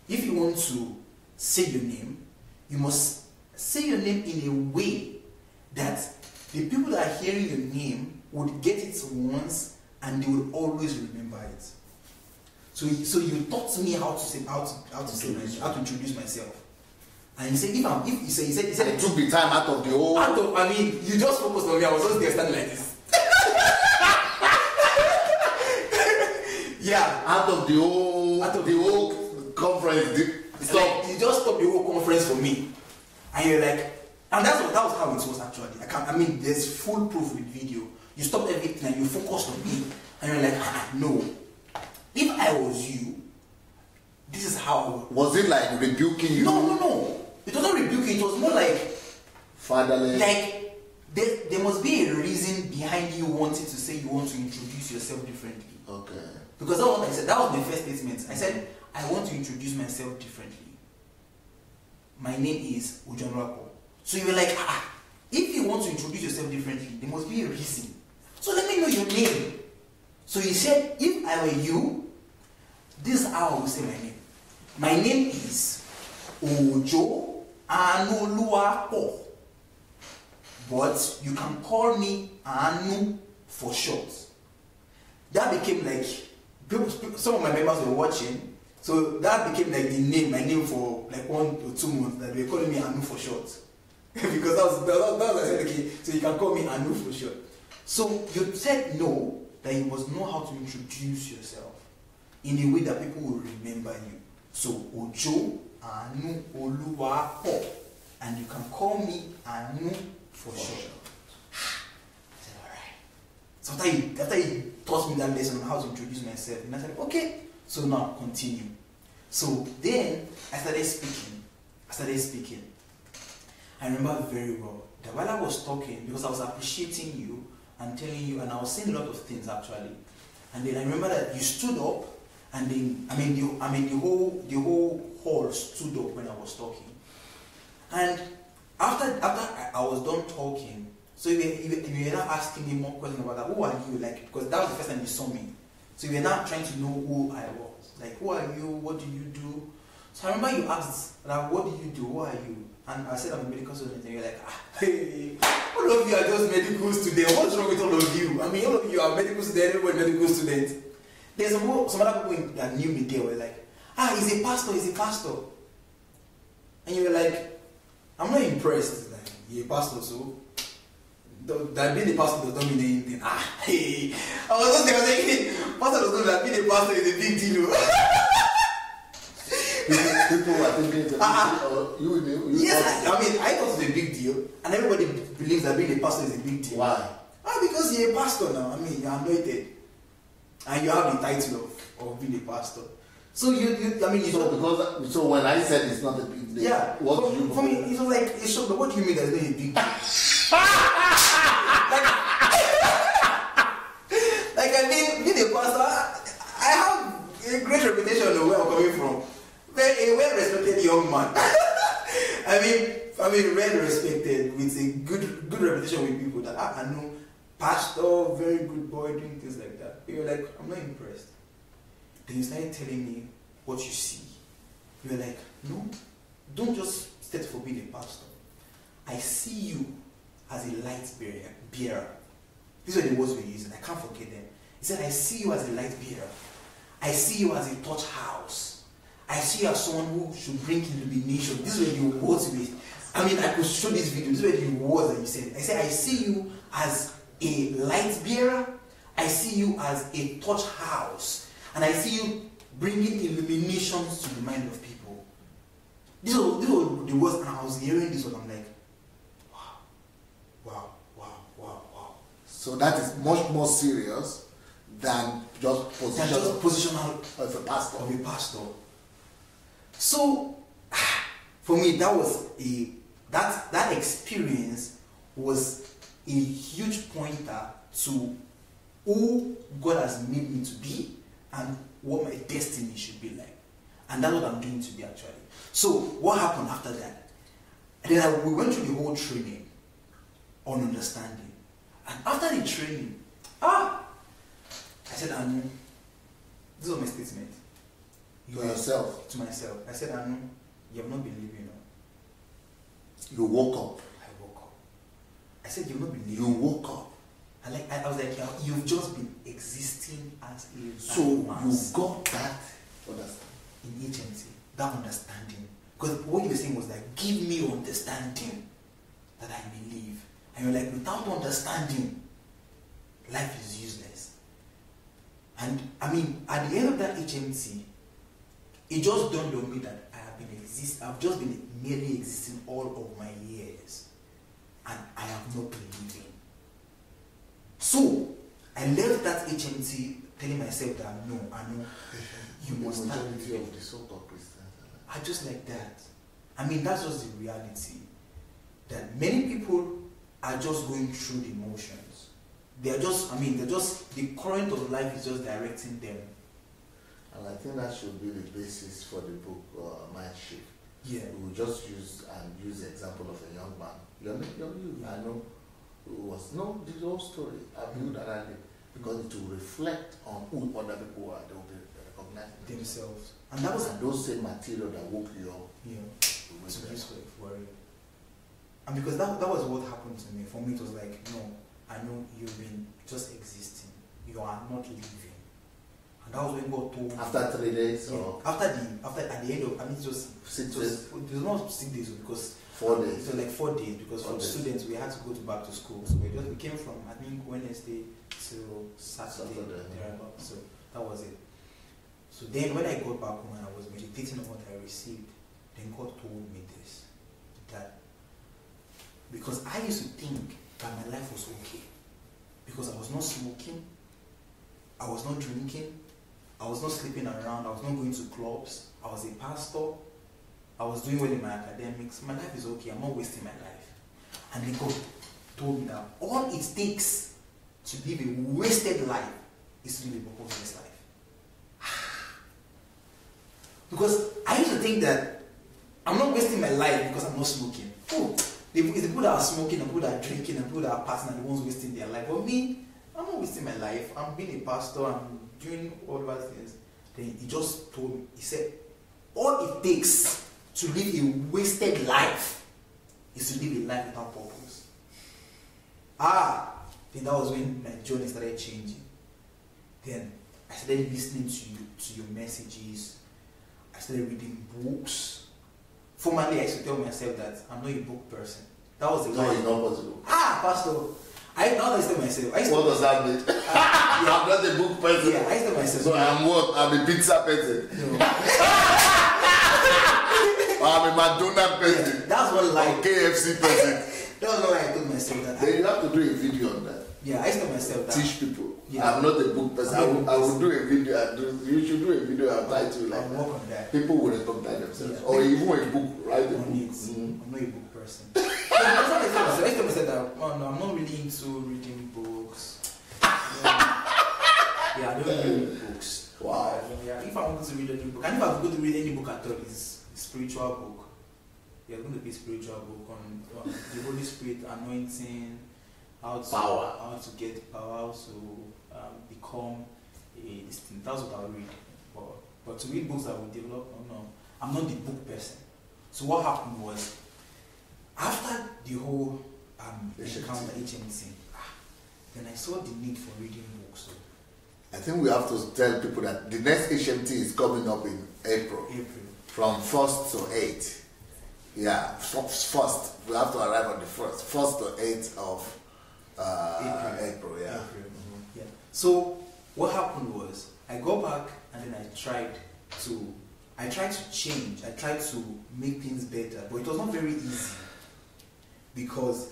if you want to say your name, you must say your name in a way that the people that are hearing your name would get it once and they would always remember it. So you taught me how to introduce myself. And you said, he said it took the time out of the whole... you just focused on me. I was just there standing like this. Yeah. Out of the whole conference. You just stopped the whole conference for me. And you're like, and that was how it was actually. There's full proof with video. You stopped everything and you focused on me. And you're like, no. If I was you, this is how I would. Was it like rebuking you? No. It wasn't rebuking. It was more like fatherly. Like there must be a reason behind you wanting to say you want to introduce yourself differently. Okay. Because that's what I said. That was my first statement. I said I want to introduce myself differently. My name is Adelaja. So you were like, if you want to introduce yourself differently, there must be a reason. So let me know your name. So he said, if I were you, this is how I would say my name. My name is Ojo Anuluapo. But you can call me Anu for short. That became like, some of my members were watching, so that became like my name for like 1 or 2 months, that they were calling me Anu for short. Because that was I said, okay, so you can call me Anu for short. So you said no, that you must know how to introduce yourself in a way that people will remember you. So Ojo Anu Oluwapo, and you can call me Anu for short. I said, alright. So after you taught me that lesson on how to introduce myself, and I said, okay, so now continue. So then I started speaking. I remember very well that while I was talking, because I was appreciating you and telling you, and I was saying a lot of things actually. And then I remember that you stood up, and then the whole hall stood up when I was talking. And after I was done talking, so you were now asking me more questions about that. Who are you? Like, because that was the first time you saw me. So you were now trying to know who I was. Like, who are you? What do you do? So I remember you asked, like, what do you do? Who are you? And I said I'm a medical student, and you're like, hey, all of you are just medical students. What's wrong with all of you? All of you are medical students, everyone medical students. There's some other people that knew me there were like, he's a pastor. And you were like, I'm not impressed. Like, you're a pastor, so that being a pastor does not mean anything. Hey, I was just thinking, pastor does not mean that being a pastor is a big deal. People were thinking it's a big deal, or you yes, I mean, I thought it was a big deal, and everybody believes that being a pastor is a big deal. Why? Because you're a pastor now. I mean, you're anointed, and you have the title of being a pastor. So so when I said it's not a big deal, yeah. What do you for me, it was like it showed. What do you mean that it's not a big deal? like I mean, being a pastor, I have a great reputation of where I'm coming from. A well-respected young man. I mean, well respected with a good reputation with people that I know, pastor, very good boy, doing things like that. You're like, I'm not impressed. Then you started telling me what you see. You're like, no, don't just start for being a pastor. I see you as a light bearer. These are the words we're using. I can't forget them. He said, I see you as a light bearer. I see you as a touch house. I see you as someone who should bring illumination. These were the words we. I mean, I could show this video. These were the words that you said. I said, I see you as a light bearer. I see you as a touch house. And I see you bringing illuminations to the mind of people. These were the words, and I was hearing this one. I'm like, wow. So that is much more serious than just positional of a pastor. So, for me, that experience was a huge pointer to who God has made me to be and what my destiny should be like. And that's what I'm doing today, actually. So, what happened after that? And then we went through the whole training on understanding. And after the training, I said, Anu, this was my statement. To yourself? To myself. I said, Anu, you have not been living. You woke up. I woke up. I said, you've not been living. You woke up. I was like, you've just been existing as a So you got that understanding in agency, that understanding. Because what you were saying was like, give me understanding that I may live. And you're like, without understanding, life is useless. And I mean, at the end of that HMT, it just dawned on me that I've just been merely existing all of my years, and I have not been living. So I left that HMT telling myself that no, I know you must start living. Of the so-called Christians. I just like that. I mean, that's just the reality. That many people are just going through the motions. The current of life is just directing them. And I think that should be the basis for the book Mind Shift. Yeah. We will just use the example of a young man. I know who was the whole story. I knew that I did because it will reflect on who other people are. They will be recognizing themselves. And that was those same material that woke you up. Yeah. To this way for it. And because that was what happened to me. For me, it was like, no, I know you've been just existing. You are not living. And that was when God told me. After 3 days? Yeah. Or After at the end of, it was 6 days? It was not 6 days because 4 days. It was like 4 days because for students we had to go back to school. So we came from I think Wednesday till Saturday. So that was it. So then when I got back home and I was meditating on what I received, then God told me this. That because I used to think that my life was okay. Because I was not smoking, I was not drinking, I was not sleeping around, I was not going to clubs, I was a pastor, I was doing well in my academics, my life is okay, I'm not wasting my life. And then God told me that all it takes to live a wasted life is to live a purposeless life. Because I used to think that I'm not wasting my life because I'm not smoking. Oh, it's the people that are smoking and people that are drinking and people that are passing and the ones wasting their life. But me, I'm not wasting my life. I'm being a pastor, I'm doing all those things. Then he just told me, he said, all it takes to live a wasted life is to live a life without purpose. Then that was when my journey started changing. Then I started listening to your messages. I started reading books. Formerly, I used to tell myself that I'm not a book person. That was the No, it's not possible. Pastor. Now I tell myself. What does that mean? I'm not a book person. Yeah, I tell myself. So I'm what? I'm a pizza person. No. I'm a McDonald's person. That's what like KFC person. That was what I told myself that. Then you have to do a video on that. Yeah, I told myself that. Teach people. Yeah. I'm not a book person. I will do a video. You should do a video and write to like I'll work on that. People will recognize themselves. Yeah. Or even a book, write a book. I'm not a book person. I told myself that, oh no, I'm not really into reading books. Yeah, I don't really read books. Wow. Yeah, if I wanted to read any book, and if I was going to read any book at all, it's a spiritual book. Yeah, it's going to be a spiritual book on the Holy Spirit anointing, how to get power, to become a distinct. That's what I'll read. But to read books that will develop, no, I'm not the book person. So what happened was, after the whole encounter HMC, then I saw the need for reading books. So I think we have to tell people that the next HMT is coming up in April. From 1st to 8th. Yeah, first. We have to arrive on the 1st to 8th of April. Yeah. Yeah. So what happened was, I go back and then I tried to change. I tried to make things better, but it was not very easy because,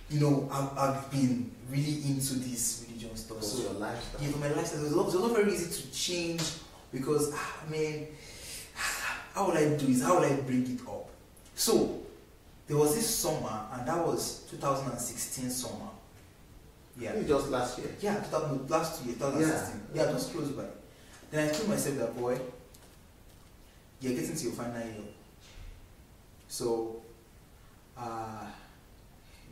you know, I've been really into this religion stuff. So your lifestyle. Yeah, for my lifestyle, it was not very easy to change because, how would I do this? How would I bring it up? So there was this summer, and that was 2016 summer. Yeah. Just last year. Yeah, last year, 2016. Yeah, just close by. Then I told myself that, boy, you're getting to your final year. So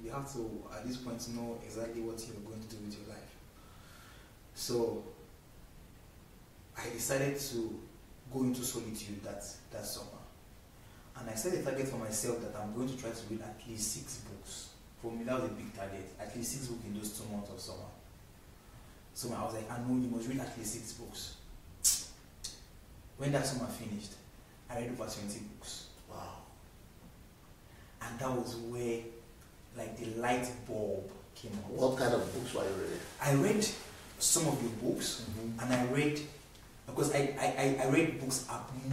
you have to, at this point, know exactly what you're going to do with your life. So I decided to go into solitude that summer. And I set a target for myself that I'm going to try to read at least 6 books. For me, that was a big target. At least 6 books in those 2 months of summer. So I was like, I know you must read at least 6 books. When that summer finished, I read over 20 books. Wow. And that was where, like, the light bulb came out. What kind of books were you reading? I read some of your books, and I read, because I read books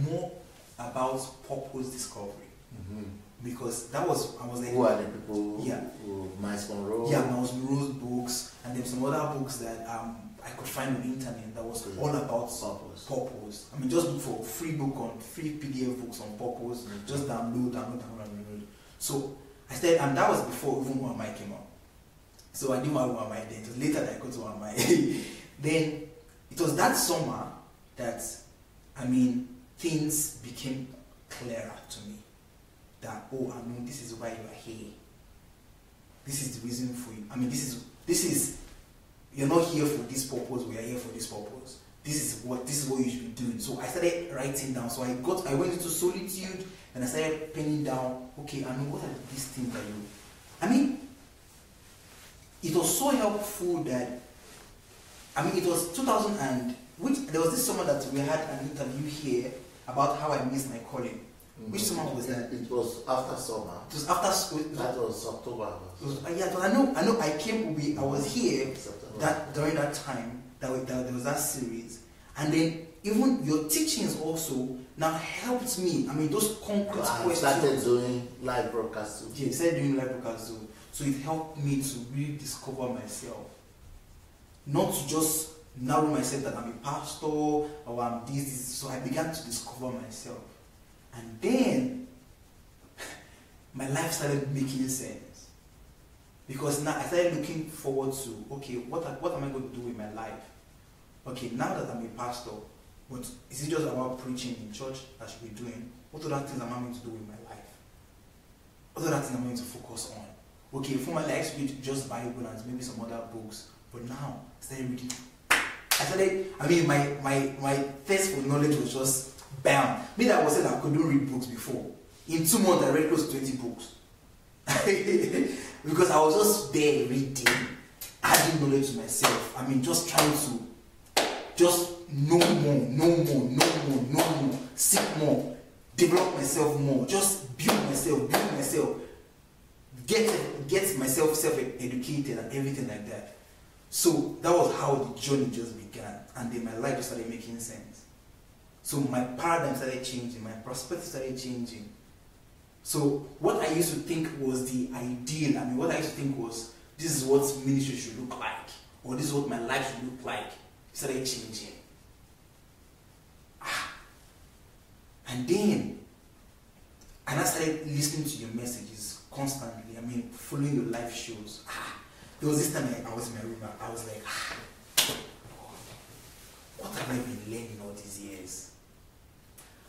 more about purpose discovery. Because that was, I was like, who are the people? Yeah. Miles Monroe? Yeah, Miles Monroe's books, and then some other books that I could find on the internet that was all about purpose. I mean, just look for free PDF books on purpose, just download. So I started, and that was before even UMI came out. So I didn't want UMI then. It was later that I got to UMI. Then it was that summer that, things became clearer to me. That, oh, I know this is why you are here. This is the reason for you. This is you're not here for this purpose, we are here for this purpose. This is what you should be doing. So I started writing down. So I went into solitude and I started penning down, okay, what are these things that you, it was so helpful that, it was 2000 and, there was this summer that we had an interview here about how I missed my calling. Which summer was that? It was after summer. It was after school. That was October. Yeah, but I know I came, I was here during that time, there was that series. And then even your teachings also now helped me. Those concrete questions. I started doing live broadcasts. Yeah, I started doing live broadcasts. So it helped me to really discover myself. Not to just narrow myself that I'm a pastor or I'm this. So I began to discover myself. And then my life started making sense. Because now I started looking forward to, okay, what am I going to do with my life? Okay, now that I'm a pastor, but is it just about preaching in church I should be doing? What other things am I going to do with my life? What other things am I going to focus on? Okay, for my life, I used to read just Bible and maybe some other books. But now, I started reading. My thirst for knowledge was just bam. Me that was saying I couldn't read books before. In 2 months, I read close to 20 books. Because I was just there reading, adding knowledge to myself. Just trying to just know more, seek more, develop myself more, just build myself, get myself self-educated and everything like that. So that was how the journey just began. And then my life just started making sense. So my paradigm started changing, my perspective started changing. So what I used to think was the ideal, what I used to think was, this is what ministry should look like, or this is what my life should look like, started changing. And then, and I started listening to your messages constantly, following your live shows. There was this time I was in my room, I was like, what have I been learning all these years?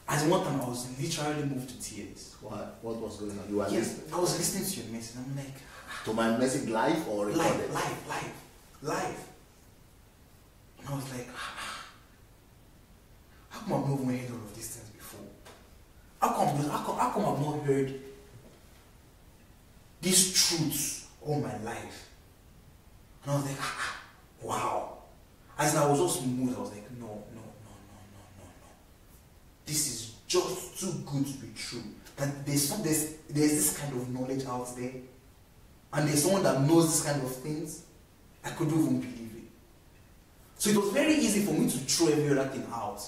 As one time I was literally moved to tears. What was going on? You were Yes, listening? I was listening to your message. I'm like, To my message live or recorded? Live. And I was like, how come I've not heard all of these things before? How come I've not heard these truths all my life? And I was like, wow. As I was just moved, I was like, no. This is just too good to be true. That there's this kind of knowledge out there, and there's someone that knows this kind of things. I couldn't even believe it. So it was very easy for me to throw every other thing out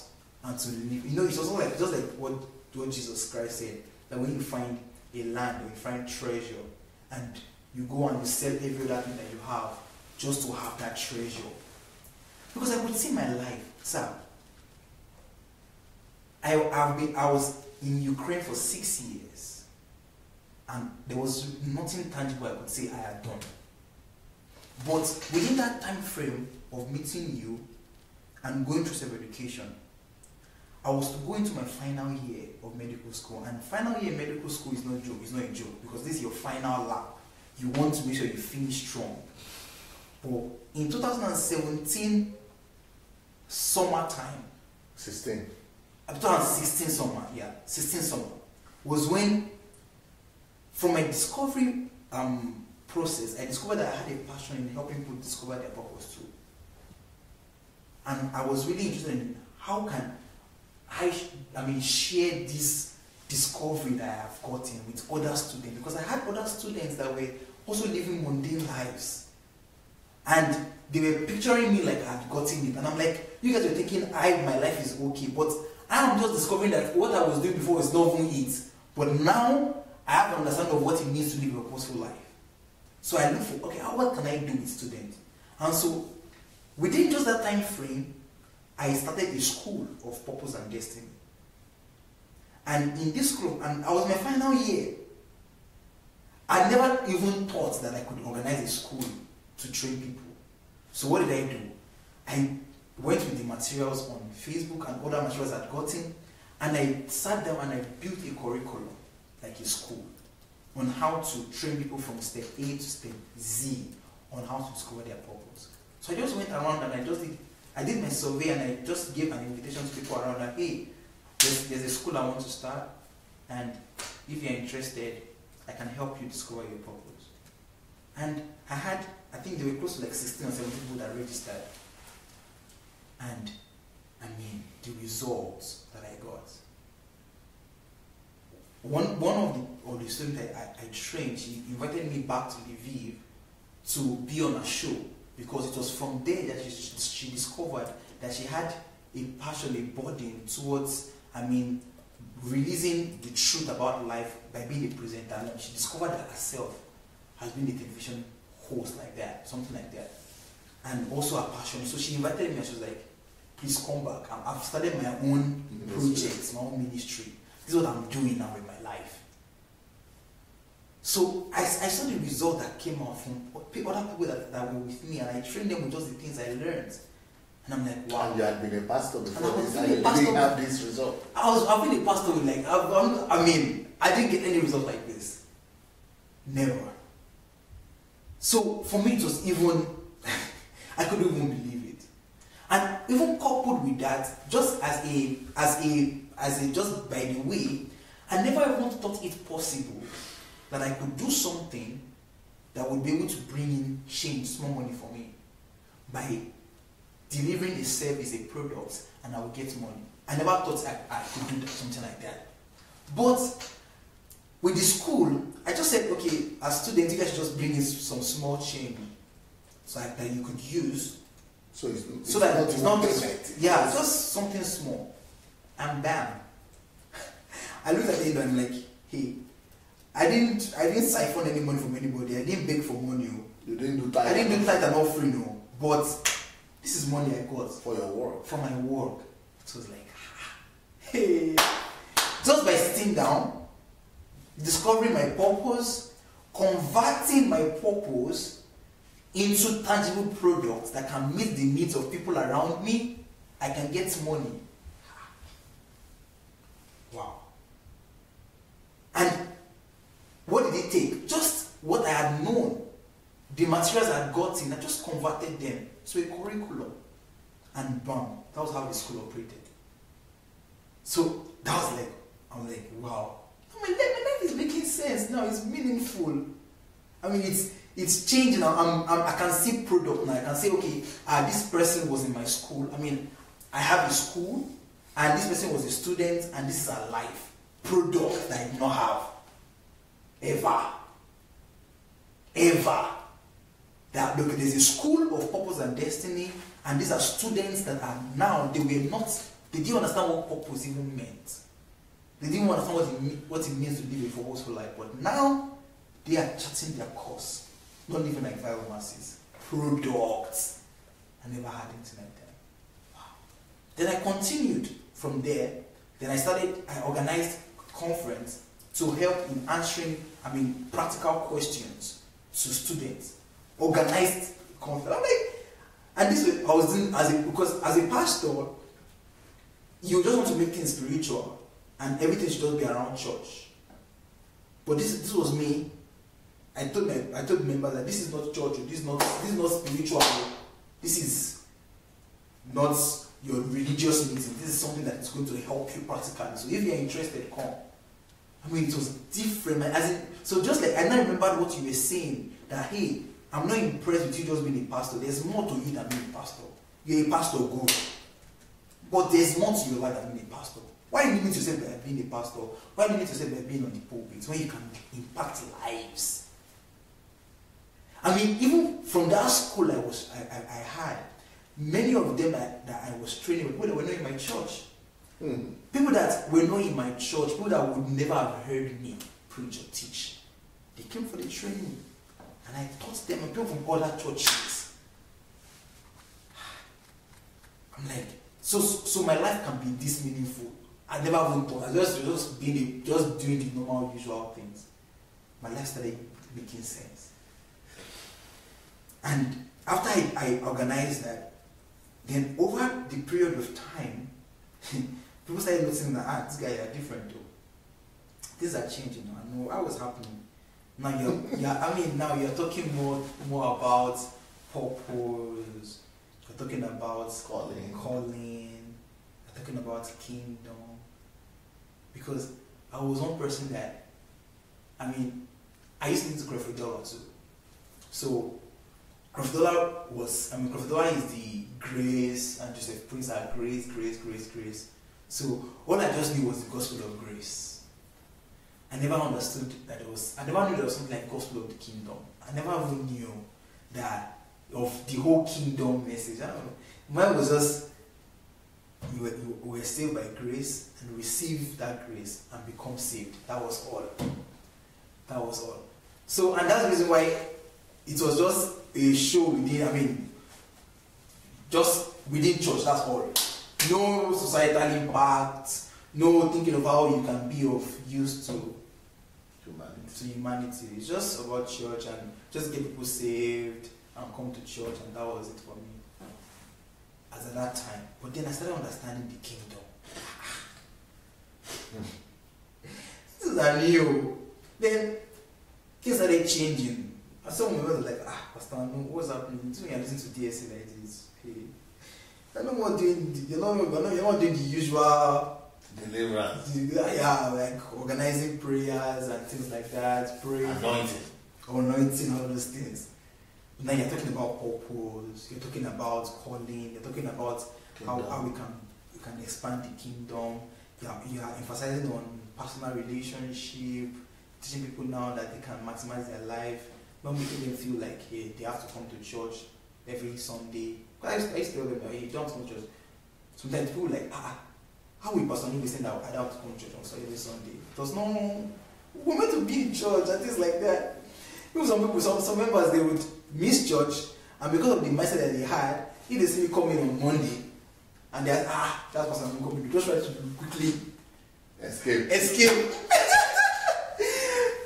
and to leave. It's also just like what Jesus Christ said, that when you find a land, when you find treasure, and you go and you sell every other thing that you have just to have that treasure. Because I could see my life, sir. I was in Ukraine for 6 years, and there was nothing tangible I could say I had done. But within that time frame of meeting you and going through self-education, I was to go into my final year of medical school. And final year medical school is not a joke, because this is your final lap. You want to make sure you finish strong. But in 2017 summertime, 2016 summer, 16 summer, was when, from my discovery process, I discovered that I had a passion in helping people discover their purpose too. And I was really interested in how can I share this discovery that I have gotten with other students, because I had other students that were also living mundane lives. And they were picturing me like I had gotten it. And I'm like, you guys were thinking my life is okay, but I'm just discovering that what I was doing before is not even it. But now I have an understanding of what it means to live a purposeful life. So I look for, what can I do with students? And so within just that time frame, I started a school of purpose and destiny. And in this school, and I was my final year, I never even thought that I could organize a school to train people. So what did I do? I went with the materials on Facebook and other materials I'd gotten, and I sat down and I built a curriculum, like a school, on how to train people from step A to step Z on how to discover their purpose. So I just went around and I did my survey, and I just gave an invitation to people around that, hey, there's a school I want to start, and if you're interested, I can help you discover your purpose. And I think there were close to like 16 or 17 people that registered. And the results that I got. One of the students I trained, she invited me back to Lviv to be on a show, because it was from there that she discovered that she had a passion, a burden towards, releasing the truth about life by being a presenter. And she discovered that herself has been a television host like that, something like that, and also a passion. So she invited me, and she was like, please come back. I've started my own projects, my own ministry. This is what I'm doing now in my life. So I saw the result that came out from other people that were with me, and I trained them with just the things I learned. And I'm like, wow. And you had been a pastor before this, and you didn't have this result. I've been a pastor with I didn't get any result like this. Never. So for me, it was even, I couldn't even believe it. And even coupled with that, just as just by the way, I never even thought it possible that I could do something that would be able to bring in change, small money for me, by delivering a service, a product, and I would get money. I never thought I could do something like that. But with the school, I just said, okay, as students, you guys should just bring in some small change so that you could use. So it's that it's not perfect. Yeah, just something small. And bam. I looked at it and I'm like, hey, I didn't siphon any money from anybody. I didn't beg for money. You didn't do tithe. I didn't do tithe and offering, no. But this is money I got For your work. for my work. It was like, hey. Just by sitting down, discovering my purpose, converting my purpose into tangible products that can meet the needs of people around me, I can get money. Wow. And what did it take? Just what I had known, the materials I had gotten, I just converted them to a curriculum. And bam, that was how the school operated. So that was like, I was like, wow. My life is making sense now. It's meaningful. I mean, it's changing. I can see product now. I can say, okay, this person was in my school. I mean, I have a school, and this person was a student, and this is a life product that I did not have ever. That look, there's a school of purpose and destiny, and these are students that are now they didn't understand what purpose even meant. They didn't understand what it means to live a purposeful life, but now they are charting their course. Not living like Bible masses. Products. I never had anything like that. Wow. Then I continued from there. Then I organized a conference to help in answering, practical questions to students. Organized conference. And this way I was doing because as a pastor, you just want to make things spiritual. And everything should just be around church. But this was me. I told members that this is not church. This is not spiritual. This is not your religious meeting. This is something that is going to help you practically. So if you're interested, come. It was different. So just like I now remembered what you were saying, that hey, I'm not impressed with you just being a pastor. There's more to you than being a pastor. You're a pastor, good. But there's more to your life than being a pastor. Why do you need to say by being a pastor? Why do you need to say by being on the pulpit when you can impact lives? Even from that school I had, many of them that I was training with, people that were not in my church. People that were not in my church, people that would never have heard me preach or teach. They came for the training. And I taught them, and people from other churches. I'm like, so my life can be this meaningful. I never even thought. I just doing the normal, usual things. My life started making sense. And after I organized that, then over the period of time, people started noticing that this guy are different though. Things are changing now. I know what was happening. Now now you're talking more about purpose. You're talking about calling. You're talking about kingdom. Because I was one person that, I used to listen to Adelaja too. So, Adelaja is the grace, and Joseph Prince are grace. So, all I just knew was the gospel of grace. I never understood that I never knew there was something like gospel of the kingdom. I never even knew that, of the whole kingdom message. I don't know. Mine was just, you were saved by grace and receive that grace and become saved. That was all. So, and that's the reason why it was just a show within, just within church, that's all. No societal impact, no thinking of how you can be of use to humanity. It's just about church and just get people saved and come to church, and that was it for me as at that time. But then I started understanding the kingdom. This is new. Then things started changing. And some of us were like, Pastor, what's happening? So you're listening to DSC like this. Hey, you're not doing the usual deliverance. Yeah, like organizing prayers and things like that. Praying. Anointing, all those things. Now you're talking about purpose, you're talking about calling, you're talking about how we can expand the kingdom. You are emphasizing on personal relationship, teaching people now that they can maximize their life, not making them feel like, hey, they have to come to church every Sunday. I used to tell them, hey, you don't come to church. Sometimes people are like, how will Pastor Anu be saying that I don't have to come to church on Sunday? It was no, we're meant to be in church and things like that. Even some people, some members, they would miss church, and because of the mindset that they had, if they see me coming on Monday, and they're that's Pastor Anu coming, they just try to quickly escape.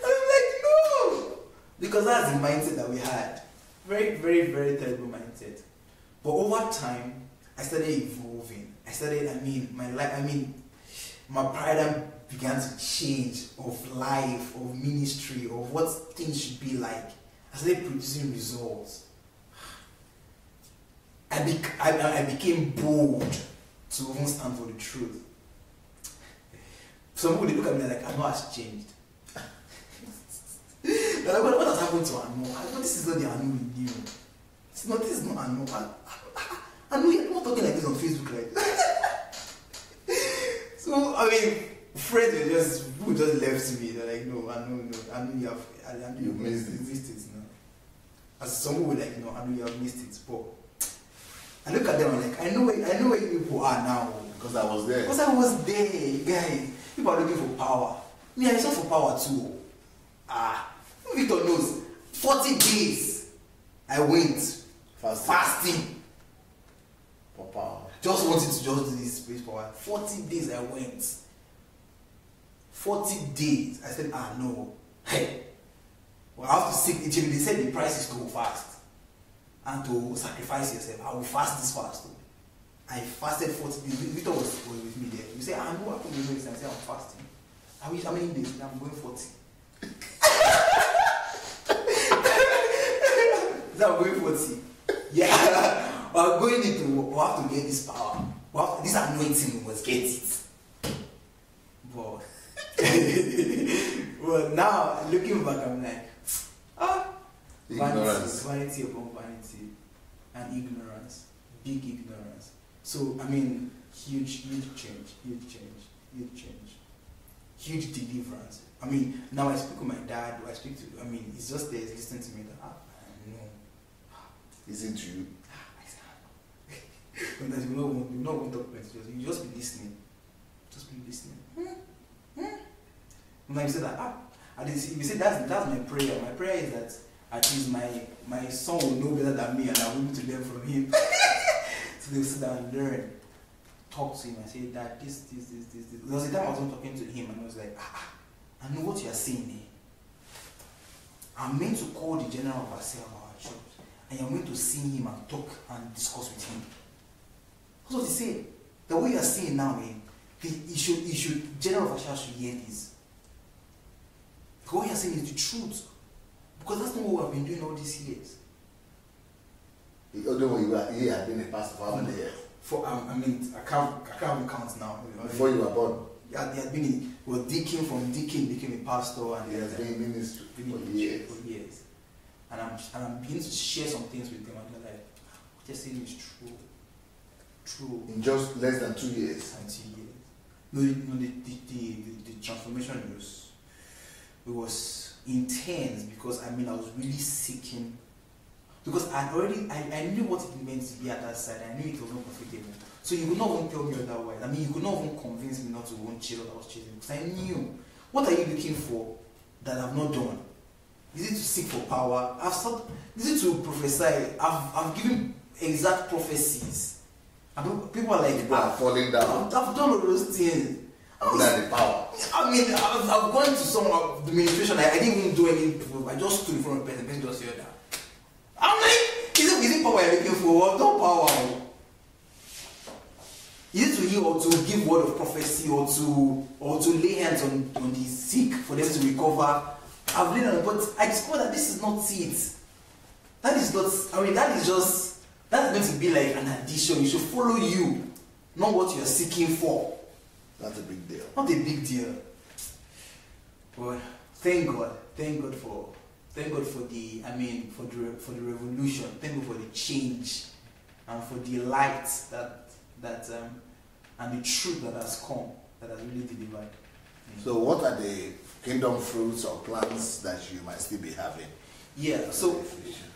I'm like, no, because that's the mindset that we had. Very, very, very terrible mindset. But over time, I started evolving. My paradigm began to change of life, of ministry, of what things should be like. I started producing results. I became bold to even stand for the truth. Some people, they look at me like, Anu has changed. They're like, what has happened to Anu? I know this is not the Anu we knew. This is not Anu. Anu, you're not talking like this on Facebook, right? So, I mean, friends who just left me. They're like, no, you missed it now. As someone would like, no, Anu, you have missed it. But I look at them and like, I know where you people are now. Because I was there. Because I was there, guys. People are looking for power. Me, I saw for power too. Victor knows. 40 days I went fasting for power. Just wanted to just do this space power. 40 days I went. 40 days. I said, no. Hey. Well, I have to seek it. They said the price is to fast and to sacrifice yourself. I will fast this fast. I fasted 40 days. Victor was with me there. You say, no, what happened to this? I say, I'm fasting. How many days? I'm going 40. I'm going 40. Yeah. We're going into, we have to get this power. This anointing, we must get it. But now, looking back, I'm like, vanity upon vanity, and ignorance, big ignorance. So, I mean, huge change, huge deliverance. I mean, now I speak with my dad, he's just there, he's listening to me. Is it you? Sometimes you not want to talk about it. You just be listening. And then you say that, you say that's my prayer. My prayer is that at least my son will know better than me and I will be able to learn from him. So they'll sit down and learn. Talk to him and say that this. There was a time I was talking to him and I was like, I know what you are saying here. I'm meant to call the general overseer of our church. And you're going to see him and talk and discuss with him. That's what he said. The way you're seeing now, general overseer should hear this. Because what you're saying is the truth. Because that's not what we've been doing all these years. Although he had been a pastor for how many years? I can't count now. Before you were born? Yeah, he had been deacon, from deacon became a pastor, and he has been in ministry for years. And I'm beginning to share some things with them, and they're like, what you're saying is true. In just less than 2 years. No, the transformation was intense because I was really seeking, because I knew what it meant to be at that side. I knew it was not profitable. So you could not even tell me otherwise. You could not even convince me not to want chase what I was chasing, because I knew. What are you looking for that I've not done? Is it to seek for power? Is it to prophesy? I've given exact prophecies. People are like, people are falling down. I've done all those things. I've done the power. I've gone to some of the ministration. I didn't even do anything. I just stood in front of the person just heard that. I'm like, is it power you're looking for? No power. Is it to heal or to give word of prophecy or to lay hands on the sick for them to recover? I've laid on it, but I discovered that this is not it. That is not, that's going to be like an addition. It should follow you, not what you're seeking for. That's a big deal. Not a big deal. But thank God for the revolution. Thank God for the change and for the light that and the truth that has come, that has really delivered. So what are the kingdom fruits or plans that you might still be having? Yeah, so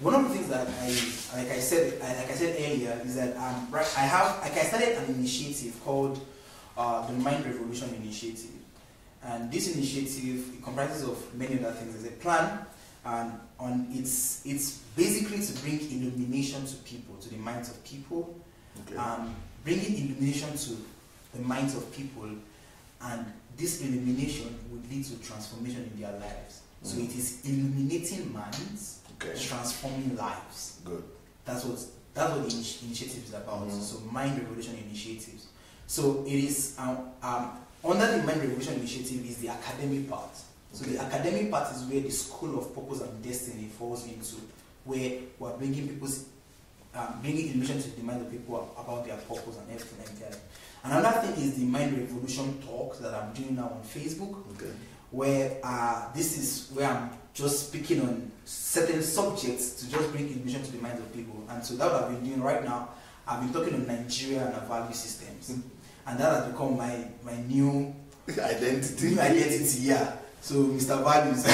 one of the things that like I said earlier is that I started an initiative called the Mind Revolution Initiative. And this initiative, it comprises of many other things. There's a plan, and it's basically to bring illumination to people, to the minds of people, bringing illumination to the minds of people, and this illumination would lead to transformation in their lives. So it is illuminating minds, transforming lives. Good. That's what the initiative is about. So Mind Revolution Initiatives. So it is under the Mind Revolution Initiative is the academic part. So the academic part is where the School of Purpose and Destiny falls into, where we're bringing bringing illusion to the mind of people about their purpose and everything like that. Another thing is the Mind Revolution talk that I'm doing now on Facebook, where this is where I'm just speaking on certain subjects to just bring illusion to the minds of people. And so that's what I've been doing right now. I've been talking on Nigeria and our value systems, and that has become my new identity. Yeah. So Mr. Values.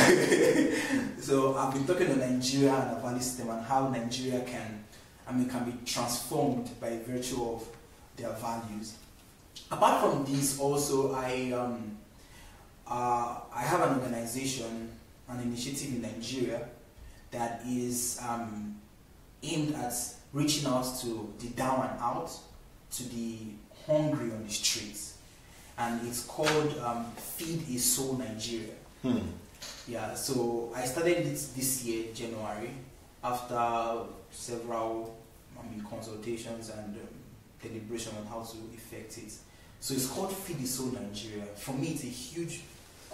So I've been talking on Nigeria and our value system and how Nigeria can be transformed by virtue of their values. Apart from this, also I have an organization, an initiative in Nigeria that is aimed at reaching out to the down and out, to the hungry on the streets, and it's called Feed a Soul Nigeria. Yeah, so I started it this year, January, after several consultations and deliberation on how to effect it. So it's called Feed the Soul Nigeria. For me, it's a huge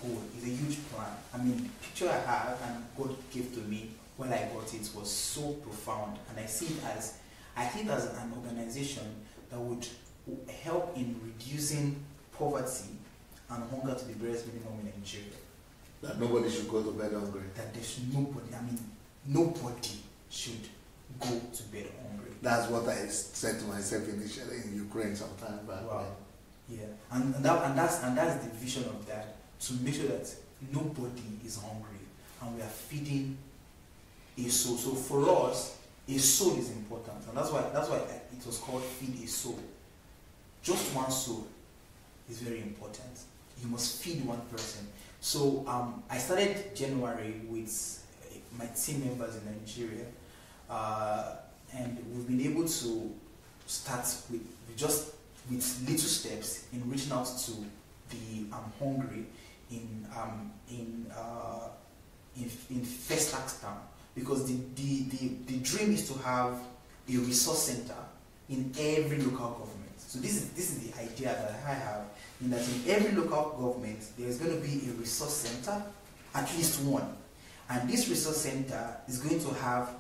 goal, it's a huge plan. I mean, the picture I have and God gave to me when I got it was so profound, and I see it as an organization that would help in reducing poverty and hunger to the barest minimum in Nigeria. That nobody should go to bed hungry. That there's nobody should go to bed hungry. That's what I said to myself initially in Ukraine some time back. Wow. Yeah, and that's the vision of that, to make sure that nobody is hungry and we are feeding a soul. So for us, a soul is important, and that's why it was called Feed a Soul. Just one soul is very important. You must feed one person. So I started January with my team members in Nigeria, and we've been able to start with little steps in reaching out to the hungry in Festax Town, because the dream is to have a resource center in every local government. So this is the idea that I have, in that in every local government there is going to be a resource center, at least one, and this resource center is going to have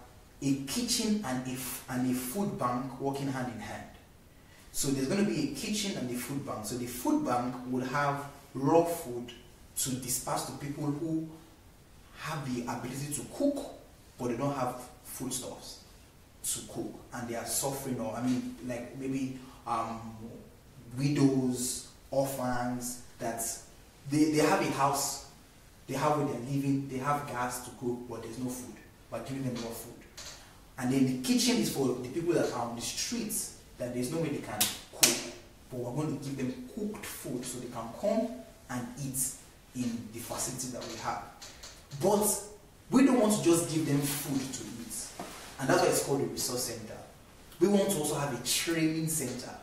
a kitchen and a food bank working hand in hand. So there's going to be a kitchen and a food bank. So the food bank would have raw food to disperse to people who have the ability to cook, but they don't have foodstuffs to cook, and they are suffering, or like maybe widows, orphans, that they have a house, they have where they're living, they have gas to cook, but there's no food. We're giving them raw food. And then the kitchen is for the people that are on the streets, that there's no way they can cook, but we're going to give them cooked food so they can come and eat in the facility that we have. But we don't want to just give them food to eat, and that's why it's called a resource center. We want to also have a training center.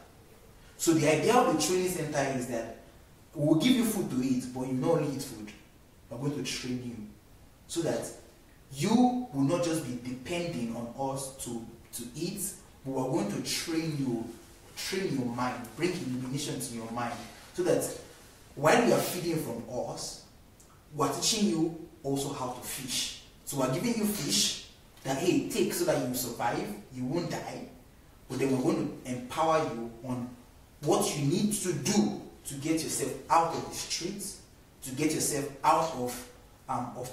So the idea of the training center is that we will give you food to eat, but you not only eat food, we're going to train you, so that you will not just be depending on us to eat, but we're going to train your mind, bring illumination to your mind, so that while we are feeding from us, we're teaching you also how to fish. So we're giving you fish that, hey, take so that you survive, you won't die, but then we're going to empower you on what you need to do to get yourself out of the streets, to get yourself out of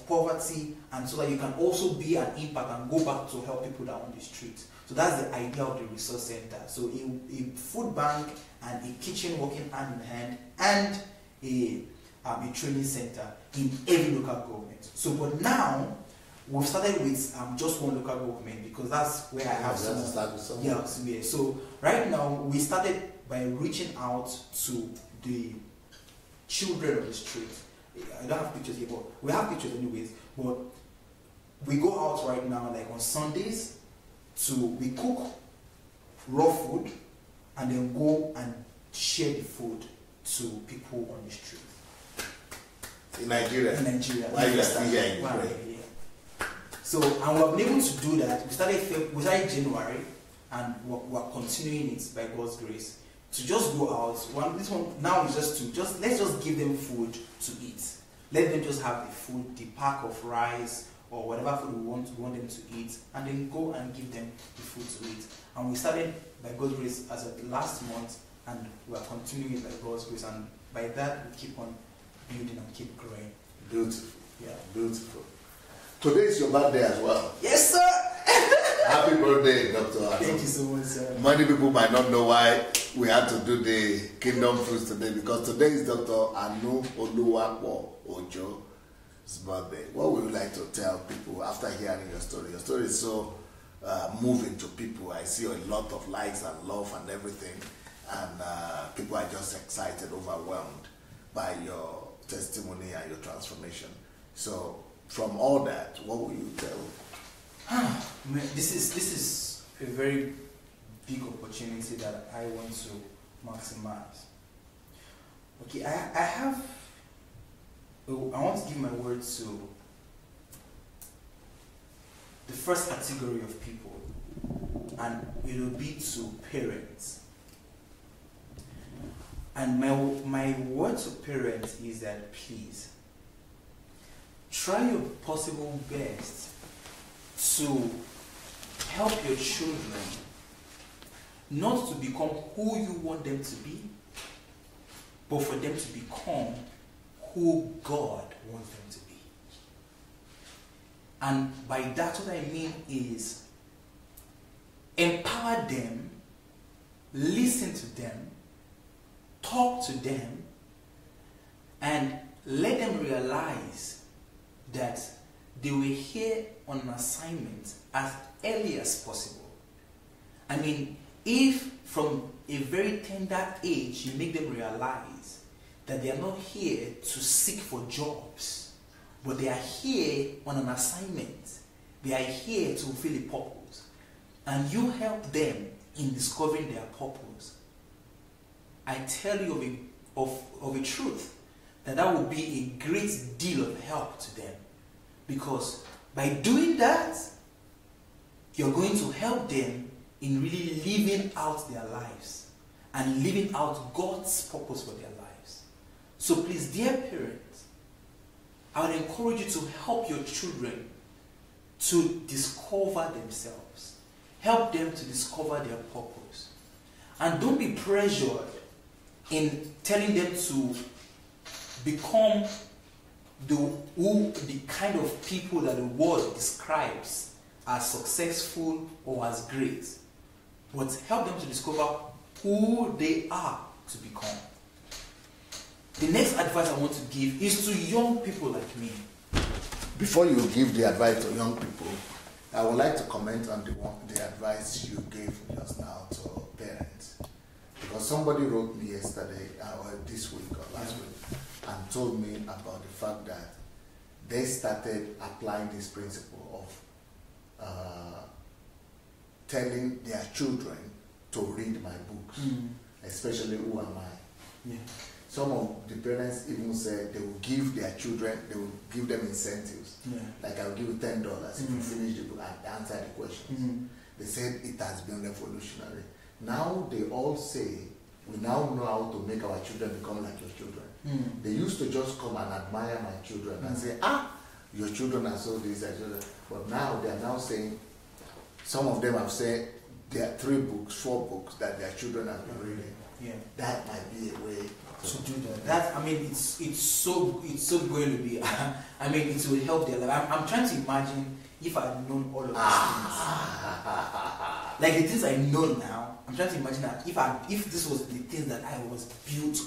poverty, and so that you can also be an impact and go back to help people that are on the streets. So that's the idea of the resource center. So a food bank and a kitchen working hand in hand, and a training center in every local government. So, but now we've started with just one local government, because that's where I have some. Yeah. So right now we started by reaching out to the children of the street. I don't have pictures here, but we have pictures anyways. But we go out right now, like on Sundays, we cook raw food and then go and share the food to people on the street. In Nigeria? In Nigeria. Why you are still here in Ukraine? Yeah. So, and we have been able to do that. We started January, and we're continuing it by God's grace. To just go out. This one now is let's just give them food to eat. Let them just have the food, the pack of rice or whatever food we want them to eat, and then go and give them the food to eat. And we started by God's grace as of last month, and we are continuing it by God's grace. And by that, we keep on building and keep growing. Beautiful. Yeah. Beautiful. Today is your birthday as well. Yes, sir. Happy birthday, Dr. Thank you so much, sir. Many people might not know why we had to do the Kingdom Fruits today, because today is Dr. Anu Oluwapo Ojo's birthday. What would you like to tell people after hearing your story? Your story is so moving to people. I see a lot of likes and love and everything, and people are just excited, overwhelmed by your testimony and your transformation. So, from all that, what will you tell? This is a very big opportunity that I want to maximize. Okay, I want to give my word to the first category of people, and it will be to parents. And my word to parents is that please try your possible best to help your children not to become who you want them to be, but for them to become who God wants them to be. And by that, what I mean is empower them, listen to them, talk to them, and let them realize that they were here on an assignment as early as possible. I mean, if from a very tender age you make them realize that they are not here to seek for jobs, but they are here on an assignment, they are here to fulfill a purpose, and you help them in discovering their purpose, I tell you of a truth that will be a great deal of help to them. Because by doing that, you're going to help them in really living out their lives and living out God's purpose for their lives. So please, dear parents, I would encourage you to help your children to discover themselves. Help them to discover their purpose. And don't be pressured in telling them to become the kind of people that the world describes as successful or as great, but help them to discover who they are to become. The next advice I want to give is to young people like me. Before you give the advice to young people, I would like to comment on the advice you gave just now to parents. Because somebody wrote me yesterday, or this week or last week, and told me about the fact that they started applying this principle of telling their children to read my books, especially Who Am I? Yeah. Some of the parents even said they will give their children, they will give them incentives. Yeah. Like, I'll give you $10 if you finish the book and answer the questions. They said it has been revolutionary. Now they all say, we now know how to make our children become like your children. They used to just come and admire my children and say, your children are so this, but now they are now saying, some of them have said there are 3 books, 4 books that their children have been reading. Yeah. That might be a way to do that. I mean, it's so going to be. I mean, it will help their life. I'm trying to imagine if I had known all of these things, like the things I know now. I'm trying to imagine that if this was the things that I was built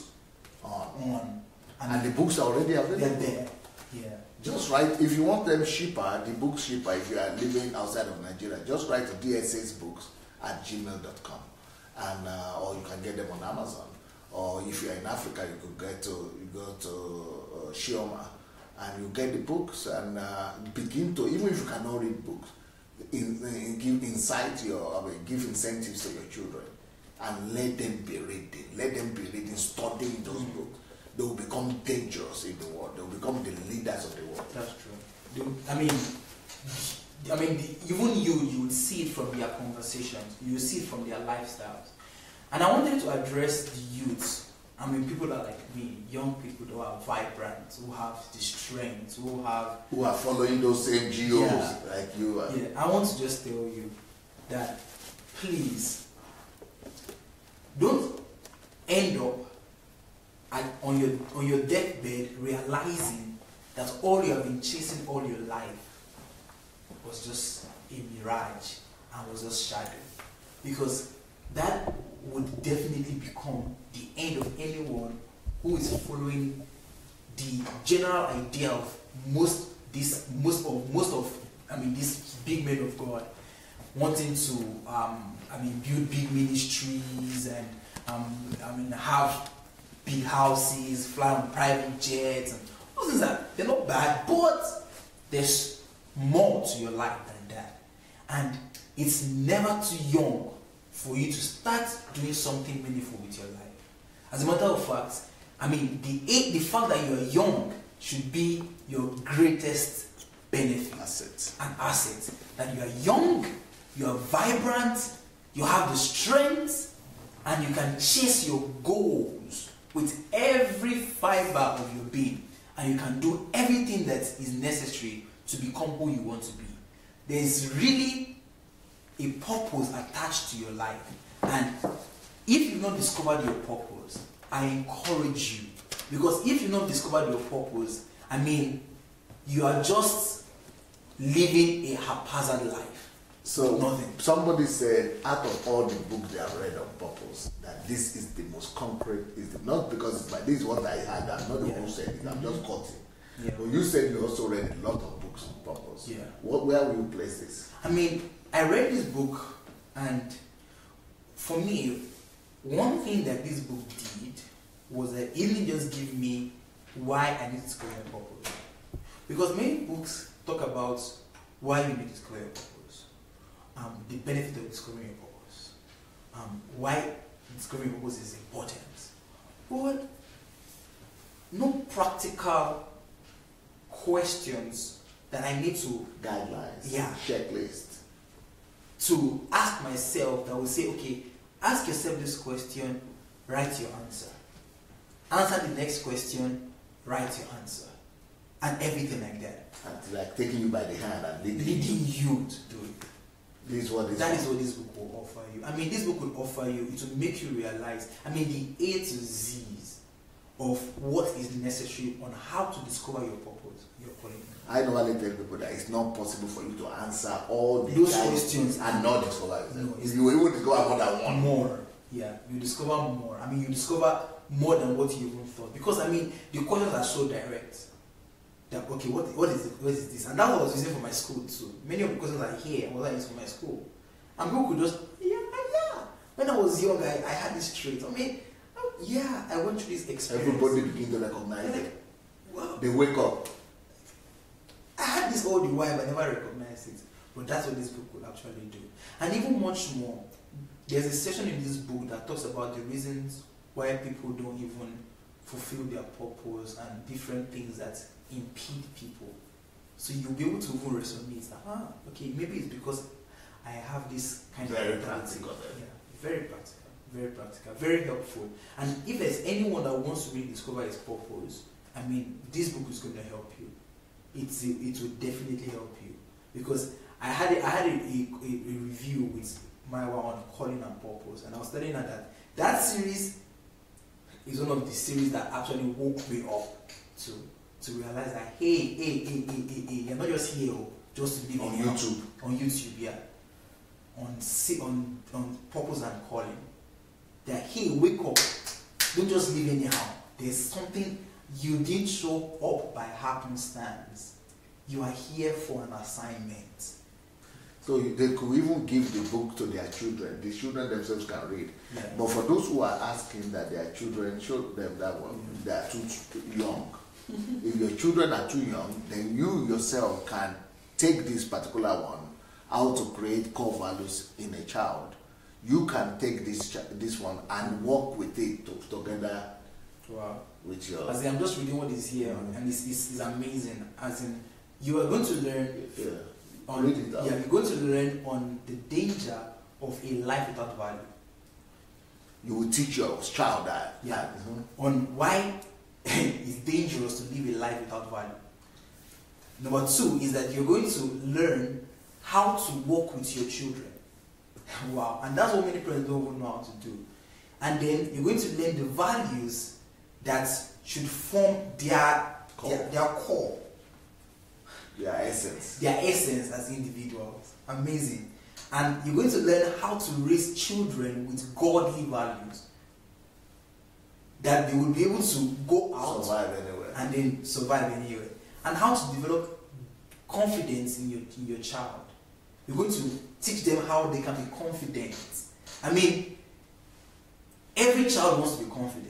on, and the books are already available. They're there. Yeah. Just write, if you want them cheaper, the books cheaper, if you are living outside of Nigeria, just write to dsasbooks@gmail.com, and or you can get them on Amazon, or if you're in Africa, you go to Shioma, and you get the books and begin to, even if you cannot read books, give incentives to your children, and let them be reading, studying those books. They will become dangerous in the world. They will become the leaders of the world. That's true. Even you would see it from their conversations. You would see it from their lifestyles. And I wanted to address the youths. People that are like me, young people who are vibrant, who have the strength, who are following those same GOs like you are. Yeah, I want to just tell you that please don't end up on your deathbed realizing that all you have been chasing all your life was just a mirage and was just shadow, because that would definitely become the end of anyone who is following the general idea of most of these big men of God wanting to build big ministries and have big houses, fly on private jets, and those things they're not bad, but there's more to your life than that. And it's never too young for you to start doing something meaningful with your life. As a matter of fact, the fact that you are young should be your greatest benefit. An asset. That you are young, you are vibrant, you have the strength, and you can chase your goals with every fiber of your being, and you can do everything that is necessary to become who you want to be. There is really a purpose attached to your life, and if you've not discovered your purpose, I encourage you, because if you've not discovered your purpose, you are just living a haphazard life. So nothing. Somebody said, out of all the books they have read on purpose, that this is the most concrete. Not because it's this is what I had. I'm not the one who said it. I'm just quoting. Yeah. But you said you also read a lot of books on purpose. Yeah. Where will you place this? I read this book, and for me, one thing that this book did was that it didn't just give me why I need to discover my purpose. Because many books talk about why you need to discover your purpose, the benefit of discovering your purpose, why discovering your purpose is important. But no practical questions that I need to guidelines, checklist to ask myself that will say, okay, ask yourself this question, write your answer. Answer the next question, write your answer. And everything like that. And like taking you by the hand and leading you to do it. That is what this book will offer you. This book will offer you, it will make you realize, the A to Z's of what is necessary on how to discover your purpose, your calling. I normally tell people that it's not possible for you to answer all those questions and not discover it. No, you will discover more than one. More. Yeah, you discover more. You discover more than what you even thought. Because the questions are so direct. That okay, what is it? What is this? And that's what I was using for my school too. Many of the questions I hear was I used for my school. And people could just, yeah. When I was young, I had this trait. I went through this experience. Everybody begin to recognize it. Wow. They wake up. I had this all the while, but I never recognized it. But that's what this book will actually do. And even much more, there's a section in this book that talks about the reasons why people don't even fulfill their purpose and different things that impede people. So you'll be able to even resonate that, okay, maybe it's because I have this kind of practical. Yeah, very practical, very helpful. And if there's anyone that wants to really discover his purpose, this book is going to help you. It will definitely help you, because I had a review with Maiwa on calling and purpose, and I was telling her that series is one of the series that actually woke me up to realize that hey, you're not just here just to live on YouTube. On YouTube, yeah. On purpose and calling. That hey, wake up. Don't just live anyhow. There's something you didn't show up by happenstance. You are here for an assignment. So they could even give the book to their children. The children themselves can read. Yeah. But for those who are asking that their children, show them that one, they are too young. If your children are too young, then you yourself can take this particular one, how to create core values in a child. You can take this one and work with it together. Wow. With your. As in, I'm just reading what is here, and it's amazing. As in, you are going to learn. Yeah. You're going to learn on the danger of a life without value. You will teach your child that. Yeah. On why it's dangerous to live a life without value. Number 2 is that you're going to learn how to work with your children. Wow. And that's what many parents don't even know how to do. And then you're going to learn the values that should form their core. Their essence. Their essence as individuals. Amazing. And you're going to learn how to raise children with godly values. That they will be able to go out survive anywhere. And then survive anywhere. And how to develop confidence in your child. You're going to teach them how they can be confident. I mean, every child wants to be confident.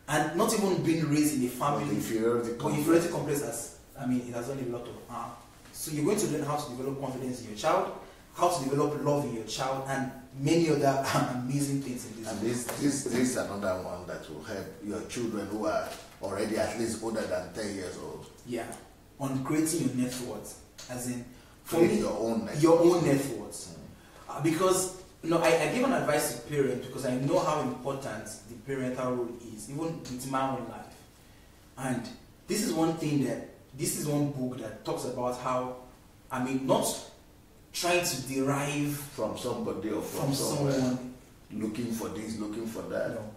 And not even being raised in a family. Inferiority complex it has done a lot of harm. So you're going to learn how to develop confidence in your child, how to develop love in your child, and many other amazing things in this. And this is another one that will help your children who are already at least older than 10 years old. Yeah. On creating your net worth. As in, create your own net worth. Your own net worth. Because I give an advice to parents because I know how important the parental role is, even with my own life. And this is one book that talks about how, not trying to derive from somebody or from someone, looking for this, looking for that. No,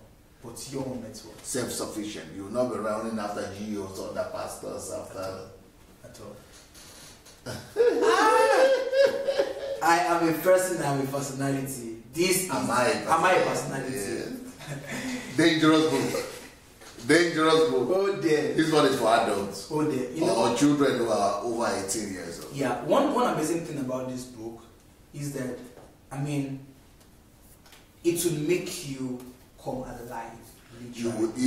but your own net worth. Self-sufficient. You will not be rounding after GEOs or other pastors after. At all. I am a person, I'm a personality. Am I a personality? Yeah. Dangerous book. Dangerous book. Oh dear. This one is for adults. Oh dear. Or children who are over 18 years old. Yeah. One amazing thing about this book is that, it will make you come alive.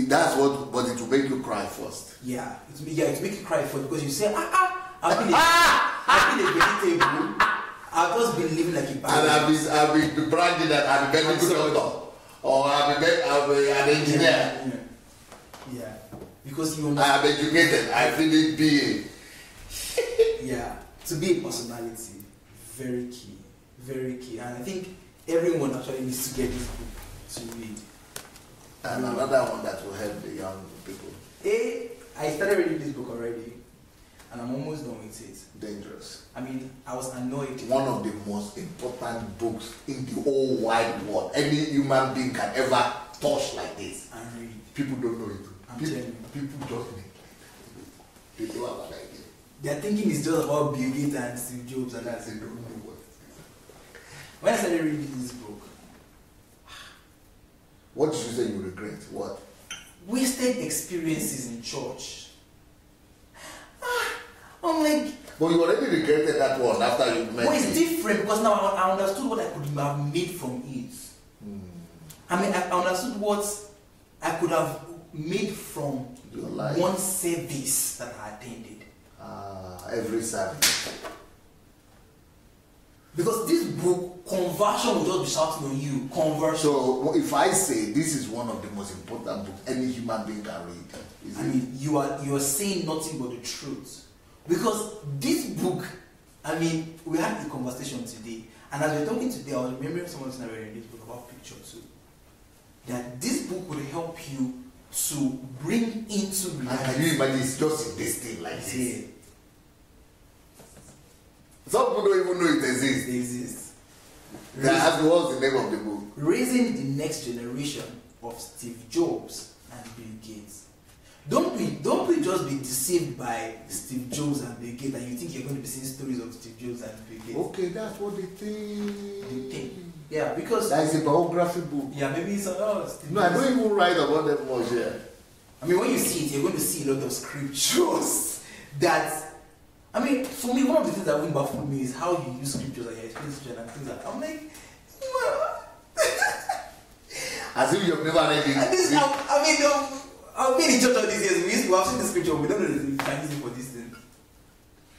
That's what, but it will make you cry first. Yeah. It will make you cry first because you say, I've been a vegetable. I've just been living like a bad. And I've been branded that I'm a medical doctor. Or I'm an engineer. Yeah. Because you I am educated. I finished BA. Yeah. To be a personality, very key. Very key. And I think everyone actually needs to get this book to read. And another one that will help the young people. I started reading this book already. And I'm almost done with it. Dangerous. I was annoyed. One of the most important books in the whole wide world. Any human being can ever touch like this. And read. People don't know it. I'm telling you. People just make it. They don't have an idea. Their thinking is just about Bill Gates and Steve Jobs and that. They don't know what it is. When I started reading this book, what did you say you regret? What? Wasted experiences in church. I'm like. But you already regretted that one after you met But it's me. different because now I understood what I could have made from it. I understood what I could have made from Your life. one service that I attended. Every service. Because this book, conversion will just be shouting on you. Conversion. So if I say this is one of the most important books any human being can read, you are saying nothing but the truth. Because this book, we had the conversation today, and as we were talking today, I was remembering someone I read in this book about picture too. That this book will help you to bring into reality. and can you imagine it's just in this thing like this? Yeah. Some people don't even know it exists. It exists. They ask me what's the name of the book. Raising the next generation of Steve Jobs and Bill Gates. Don't we just be deceived by Steve Jobs and Bill Gates, and you think you're going to be seeing stories of Steve Jobs and Bill Gates? Okay, that's what they think. They think. Yeah, because That is a biography book. yeah, maybe it's Steve No, I Jobs. don't even write about them much here. When you see it, you're going to see a lot of scriptures that I mean, for me, one of the things that went back for me is how you use scriptures and you explain scripture and things like that. I'm like, what? As if you've never read it. I've been in church all these years. We have seen the scripture, we don't know if we can use it for this thing.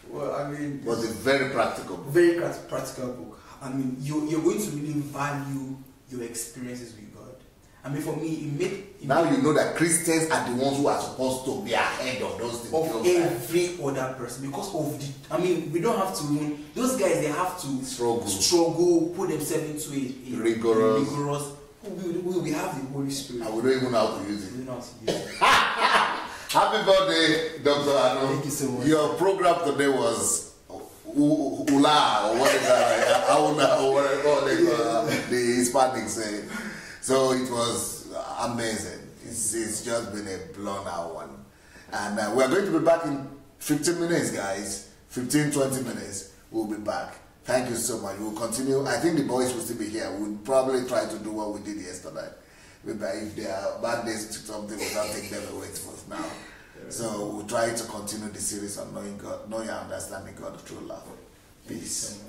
Well, I mean, it was a very practical book. Very practical book. I mean, you're going to really value your experiences with God. I mean, for me, now you know that Christians are the ones who are supposed to be ahead of those things. Of every other person, because of the. I mean, we don't have to. Those guys, they have to struggle, put themselves into a rigorous. We have the Holy Spirit. And we don't even know how to use it. We don't know how to use it. Happy birthday, Dr. Anu. Thank you so much. Your program today was Ula, or what is that? Auna, or whatever the Hispanics say. So it was amazing. It's just been a blown out one. And we're going to be back in 15 minutes, guys. 15-20 minutes. We'll be back. Thank you so much. We'll continue. I think the boys will still be here. We'll probably try to do what we did yesterday. Maybe if there are bad days to something, we'll not take them away from us now. So we'll try to continue the series on knowing God, knowing and understanding God through love. Peace.